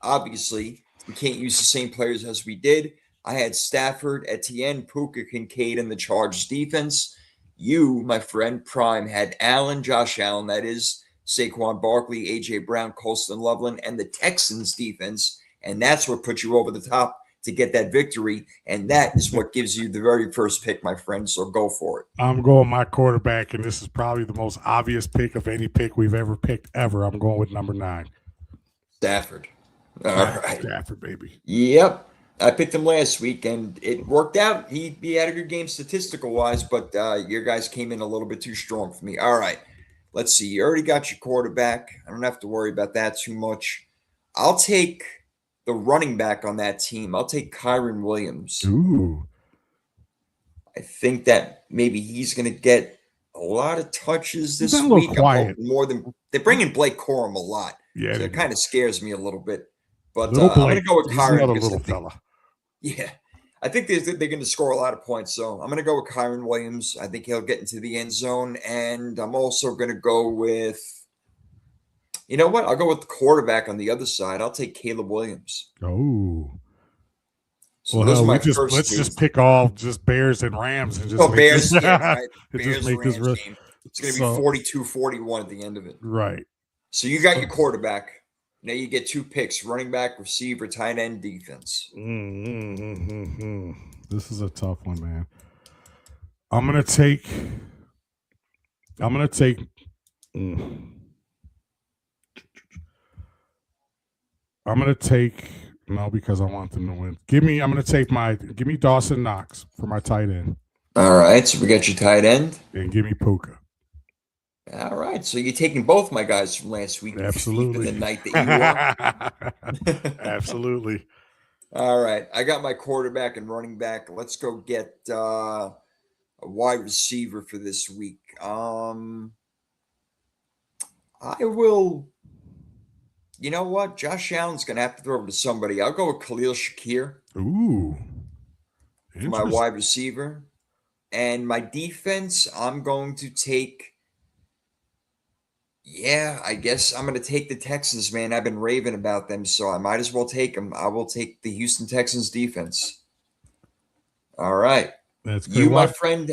S1: obviously, we can't use the same players as we did. I had Stafford, Etienne, Puka, Kincaid, and the Chargers defense. You, my friend, Prime, had Allen, Josh Allen, that is Saquon Barkley, A.J. Brown, Colston Loveland, and the Texans defense. And that's what put you over the top to get that victory, and that is what gives you the very first pick, my friend, so go for it.
S2: I'm going my quarterback, and this is probably the most obvious pick of any pick we've ever picked ever. I'm going with number 9.
S1: Stafford. All right.
S2: Stafford, baby.
S1: Yep. I picked him last week, and it worked out. He had a good game statistical-wise, but your guys came in a little bit too strong for me. All right. Let's see. You already got your quarterback. I don't have to worry about that too much. I'll take the running back on that team. I'll take Kyren Williams.
S2: Ooh.
S1: I think that maybe he's going to get a lot of touches this week.
S2: Quiet.
S1: More than they're bringing Blake Corum a lot.
S2: Yeah,
S1: so it kind of scares me a little bit. But
S2: I'm
S1: going to go with Kyren.
S2: Another little fella.
S1: Yeah, I think they're going to score a lot of points. So I'm going to go with Kyren Williams. I think he'll get into the end zone, and I'm also going to go with. You know what? I'll go with the quarterback on the other side. I'll take Caleb Williams.
S2: Oh.
S1: So those are my first
S2: let's
S1: two.
S2: just pick all just Bears and Rams and just
S1: Bears,
S2: this,
S1: right?
S2: Bears, just make this
S1: game. It's going to be 42-41 at the end of it.
S2: Right.
S1: So you got your quarterback. Now you get 2 picks, running back, receiver, tight end, defense.
S2: This is a tough one, man. I'm going to take no, because I want them to win. Give me Dawson Knox for my tight end.
S1: All right, so we got your tight end.
S2: And give me Puka.
S1: All right, so you're taking both my guys from last week.
S2: Absolutely.
S1: The night that you won.
S2: Absolutely.
S1: All right, I got my quarterback and running back. Let's go get a wide receiver for this week. I will. You know what? Josh Allen's going to have to throw it to somebody. I'll go with Khalil Shakir.
S2: Ooh.
S1: For my wide receiver. And my defense, I'm going to take. Yeah, I guess I'm going to take the Texans, man. I've been raving about them, so I might as well take them. I will take the Houston Texans defense. All right.
S2: That's good.
S1: You, my friend.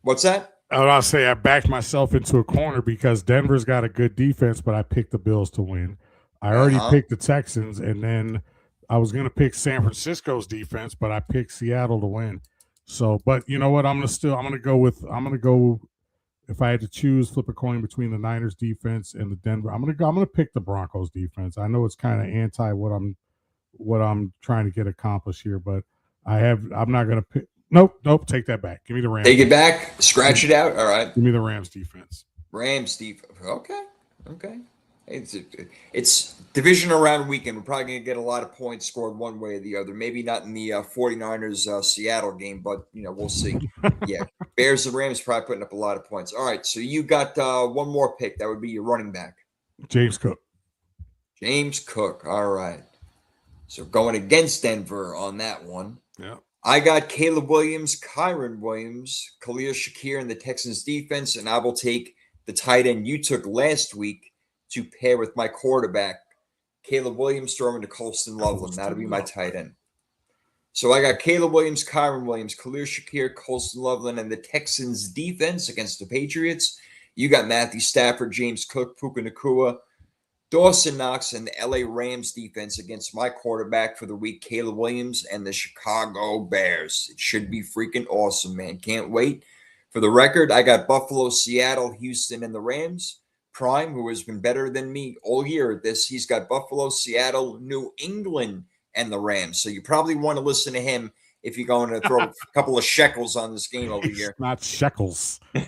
S1: What's that?
S2: I'll say I backed myself into a corner because Denver's got a good defense, but I picked the Bills to win. I already picked the Texans, and then I was going to pick San Francisco's defense, but I picked Seattle to win. So, but you know what? I'm going to go. If I had to choose, flip a coin between the Niners defense and the Denver, I'm going to pick the Broncos defense. I know it's kind of anti what I'm trying to get accomplished here, but I'm not going to pick. Nope. Take that back. Give me the Rams.
S1: Take it back. Scratch it out. All right.
S2: Give me the Rams defense.
S1: Rams defense. Okay. It's divisional round weekend. We're probably going to get a lot of points scored one way or the other. Maybe not in the 49ers Seattle game, but we'll see. Yeah, Bears and Rams probably putting up a lot of points. All right, so you got one more pick. That would be your running back,
S2: James Cook.
S1: James Cook. All right. So going against Denver on that one.
S2: Yeah.
S1: I got Caleb Williams, Kyron Williams, Khalil Shakir in the Texans defense, and I will take the tight end you took last week to pair with my quarterback, Caleb Williams, throwing to Colston Loveland. That'll be my tight end. So I got Caleb Williams, Kyron Williams, Khalil Shakir, Colston Loveland, and the Texans defense against the Patriots. You got Matthew Stafford, James Cook, Puka Nacua, Dawson Knox, and the LA Rams defense against my quarterback for the week, Caleb Williams, and the Chicago Bears. It should be freaking awesome, man. Can't wait. For the record, I got Buffalo, Seattle, Houston, and the Rams. Prime, who has been better than me all year at this, he's got Buffalo, Seattle, New England, and the Rams. So you probably want to listen to him if you're going to throw a couple of shekels on this game over here.
S2: Not shekels.
S1: Wow.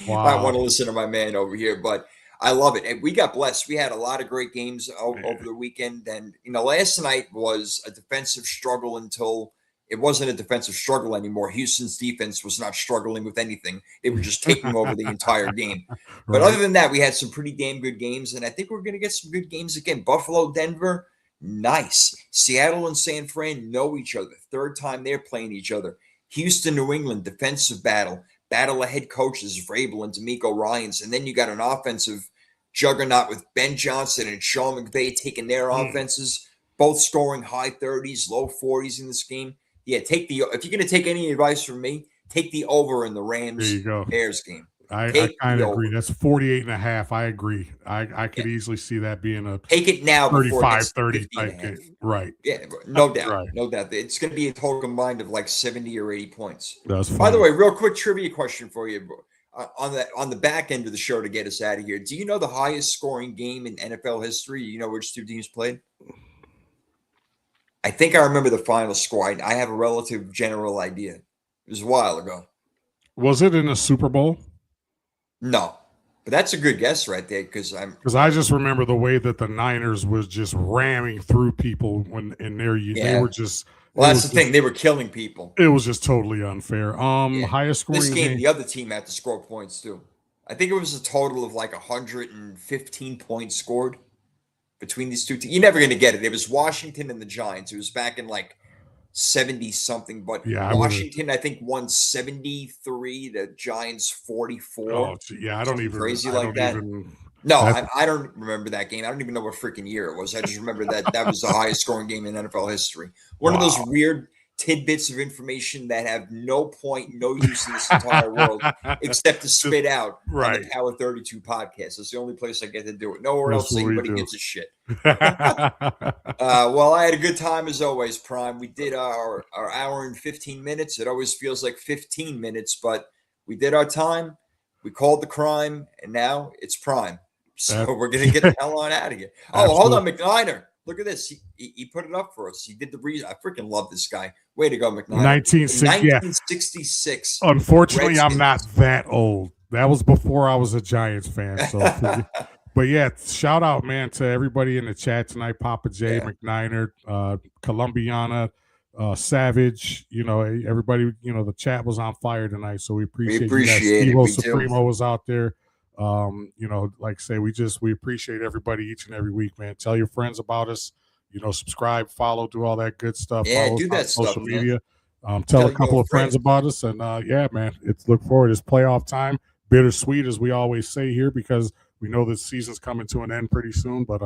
S1: I want to listen to my man over here, but I love it. And we got blessed. We had a lot of great games over the weekend. And, last night was a defensive struggle until it wasn't a defensive struggle anymore. Houston's defense was not struggling with anything. They were just taking over the entire game. But other than that, we had some pretty damn good games. And I think we're going to get some good games again. Buffalo, Denver, nice. Seattle and San Fran know each other. Third time they're playing each other. Houston, New England, defensive battle of head coaches, Vrabel and D'Amico Ryans. And then you got an offensive juggernaut with Ben Johnson and Sean McVay taking their offenses, both scoring high 30s, low 40s in this game. Yeah, if you're going to take any advice from me, take the over in the Rams Bears game.
S2: I kind of agree. That's 48.5. I agree. I could easily see that being a
S1: take it now
S2: 35-30 type game. Right.
S1: Yeah, no doubt. Right. No doubt. It's going to be a total combined of like 70 or 80 points.
S2: That's fine.
S1: By the way, real quick trivia question for you. On the back end of the show to get us out of here, do you know the highest scoring game in NFL history? You know which two teams played? I think I remember the final score. I have a relative general idea. It was a while ago.
S2: Was it in a Super Bowl?
S1: No, but that's a good guess right there because
S2: I just remember the way that the Niners was just ramming through people when in their they were just.
S1: Well, that's the thing. They were killing people.
S2: It was just totally unfair. Highest scoring
S1: this game, the other team had to score points too. I think it was a total of like 115 points scored between these two teams. You're never going to get it. It was Washington and the Giants. It was back in like 70-something, but Washington, I think, won 73. The Giants 44.
S2: Oh, yeah, I don't even
S1: crazy like that. No, I don't remember that game. I don't even know what freaking year it was. I just remember that was the highest scoring game in NFL history. One of those weird tidbits of information that have no point, no use in this entire world, except to spit out on the Power 32 podcast. It's the only place I get to do it. Nowhere else anybody gives a shit. Well, I had a good time as always, Prime. We did our hour and 15 minutes. It always feels like 15 minutes, but we did our time. We called the crime, and now it's Prime. So we're going to get the hell on out of here. Oh, hold on, McNiner. Look at this. He put it up for us. He did the reason. I freaking love this guy. Way to go, McNiner. 1966.
S2: Unfortunately, I'm not that old. That was before I was a Giants fan. So, but yeah, shout out, man, to everybody in the chat tonight. Papa J, McNiner, Columbiana, Savage. Everybody. The chat was on fire tonight. So we appreciate you guys. Steve Supremo was out there. Like I say, we appreciate everybody each and every week, man. Tell your friends about us, subscribe, follow, do all that good stuff.
S1: Yeah, do that
S2: social
S1: stuff,
S2: media. Tell a couple of friends about us, and man, it's look forward. It's playoff time. Bittersweet, as we always say here, because we know this season's coming to an end pretty soon. But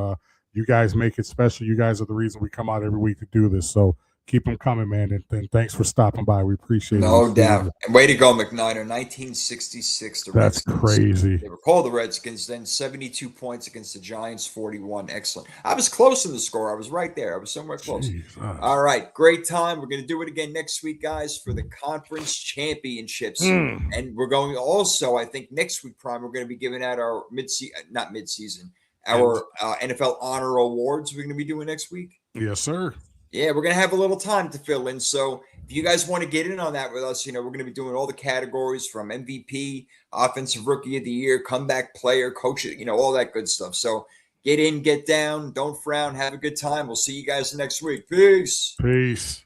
S2: you guys make it special. You guys are the reason we come out every week to do this. So keep them coming, man. And thanks for stopping by. We appreciate it.
S1: No doubt. And way to go, McNiner. 1966.
S2: That's crazy.
S1: They were called the Redskins. Then 72 points against the Giants, 41. Excellent. I was close in the score. I was right there. I was somewhere close. Jesus. All right. Great time. We're going to do it again next week, guys, for the conference championships. And we're going also, I think, next week, Prime, we're going to be giving out our our NFL honor awards we're going to be doing next week.
S2: Yes, sir.
S1: Yeah, we're gonna have a little time to fill in. So if you guys want to get in on that with us, we're gonna be doing all the categories from MVP, Offensive Rookie of the Year, Comeback Player, Coach, all that good stuff. So get in, get down, don't frown, have a good time. We'll see you guys next week. Peace.
S2: Peace.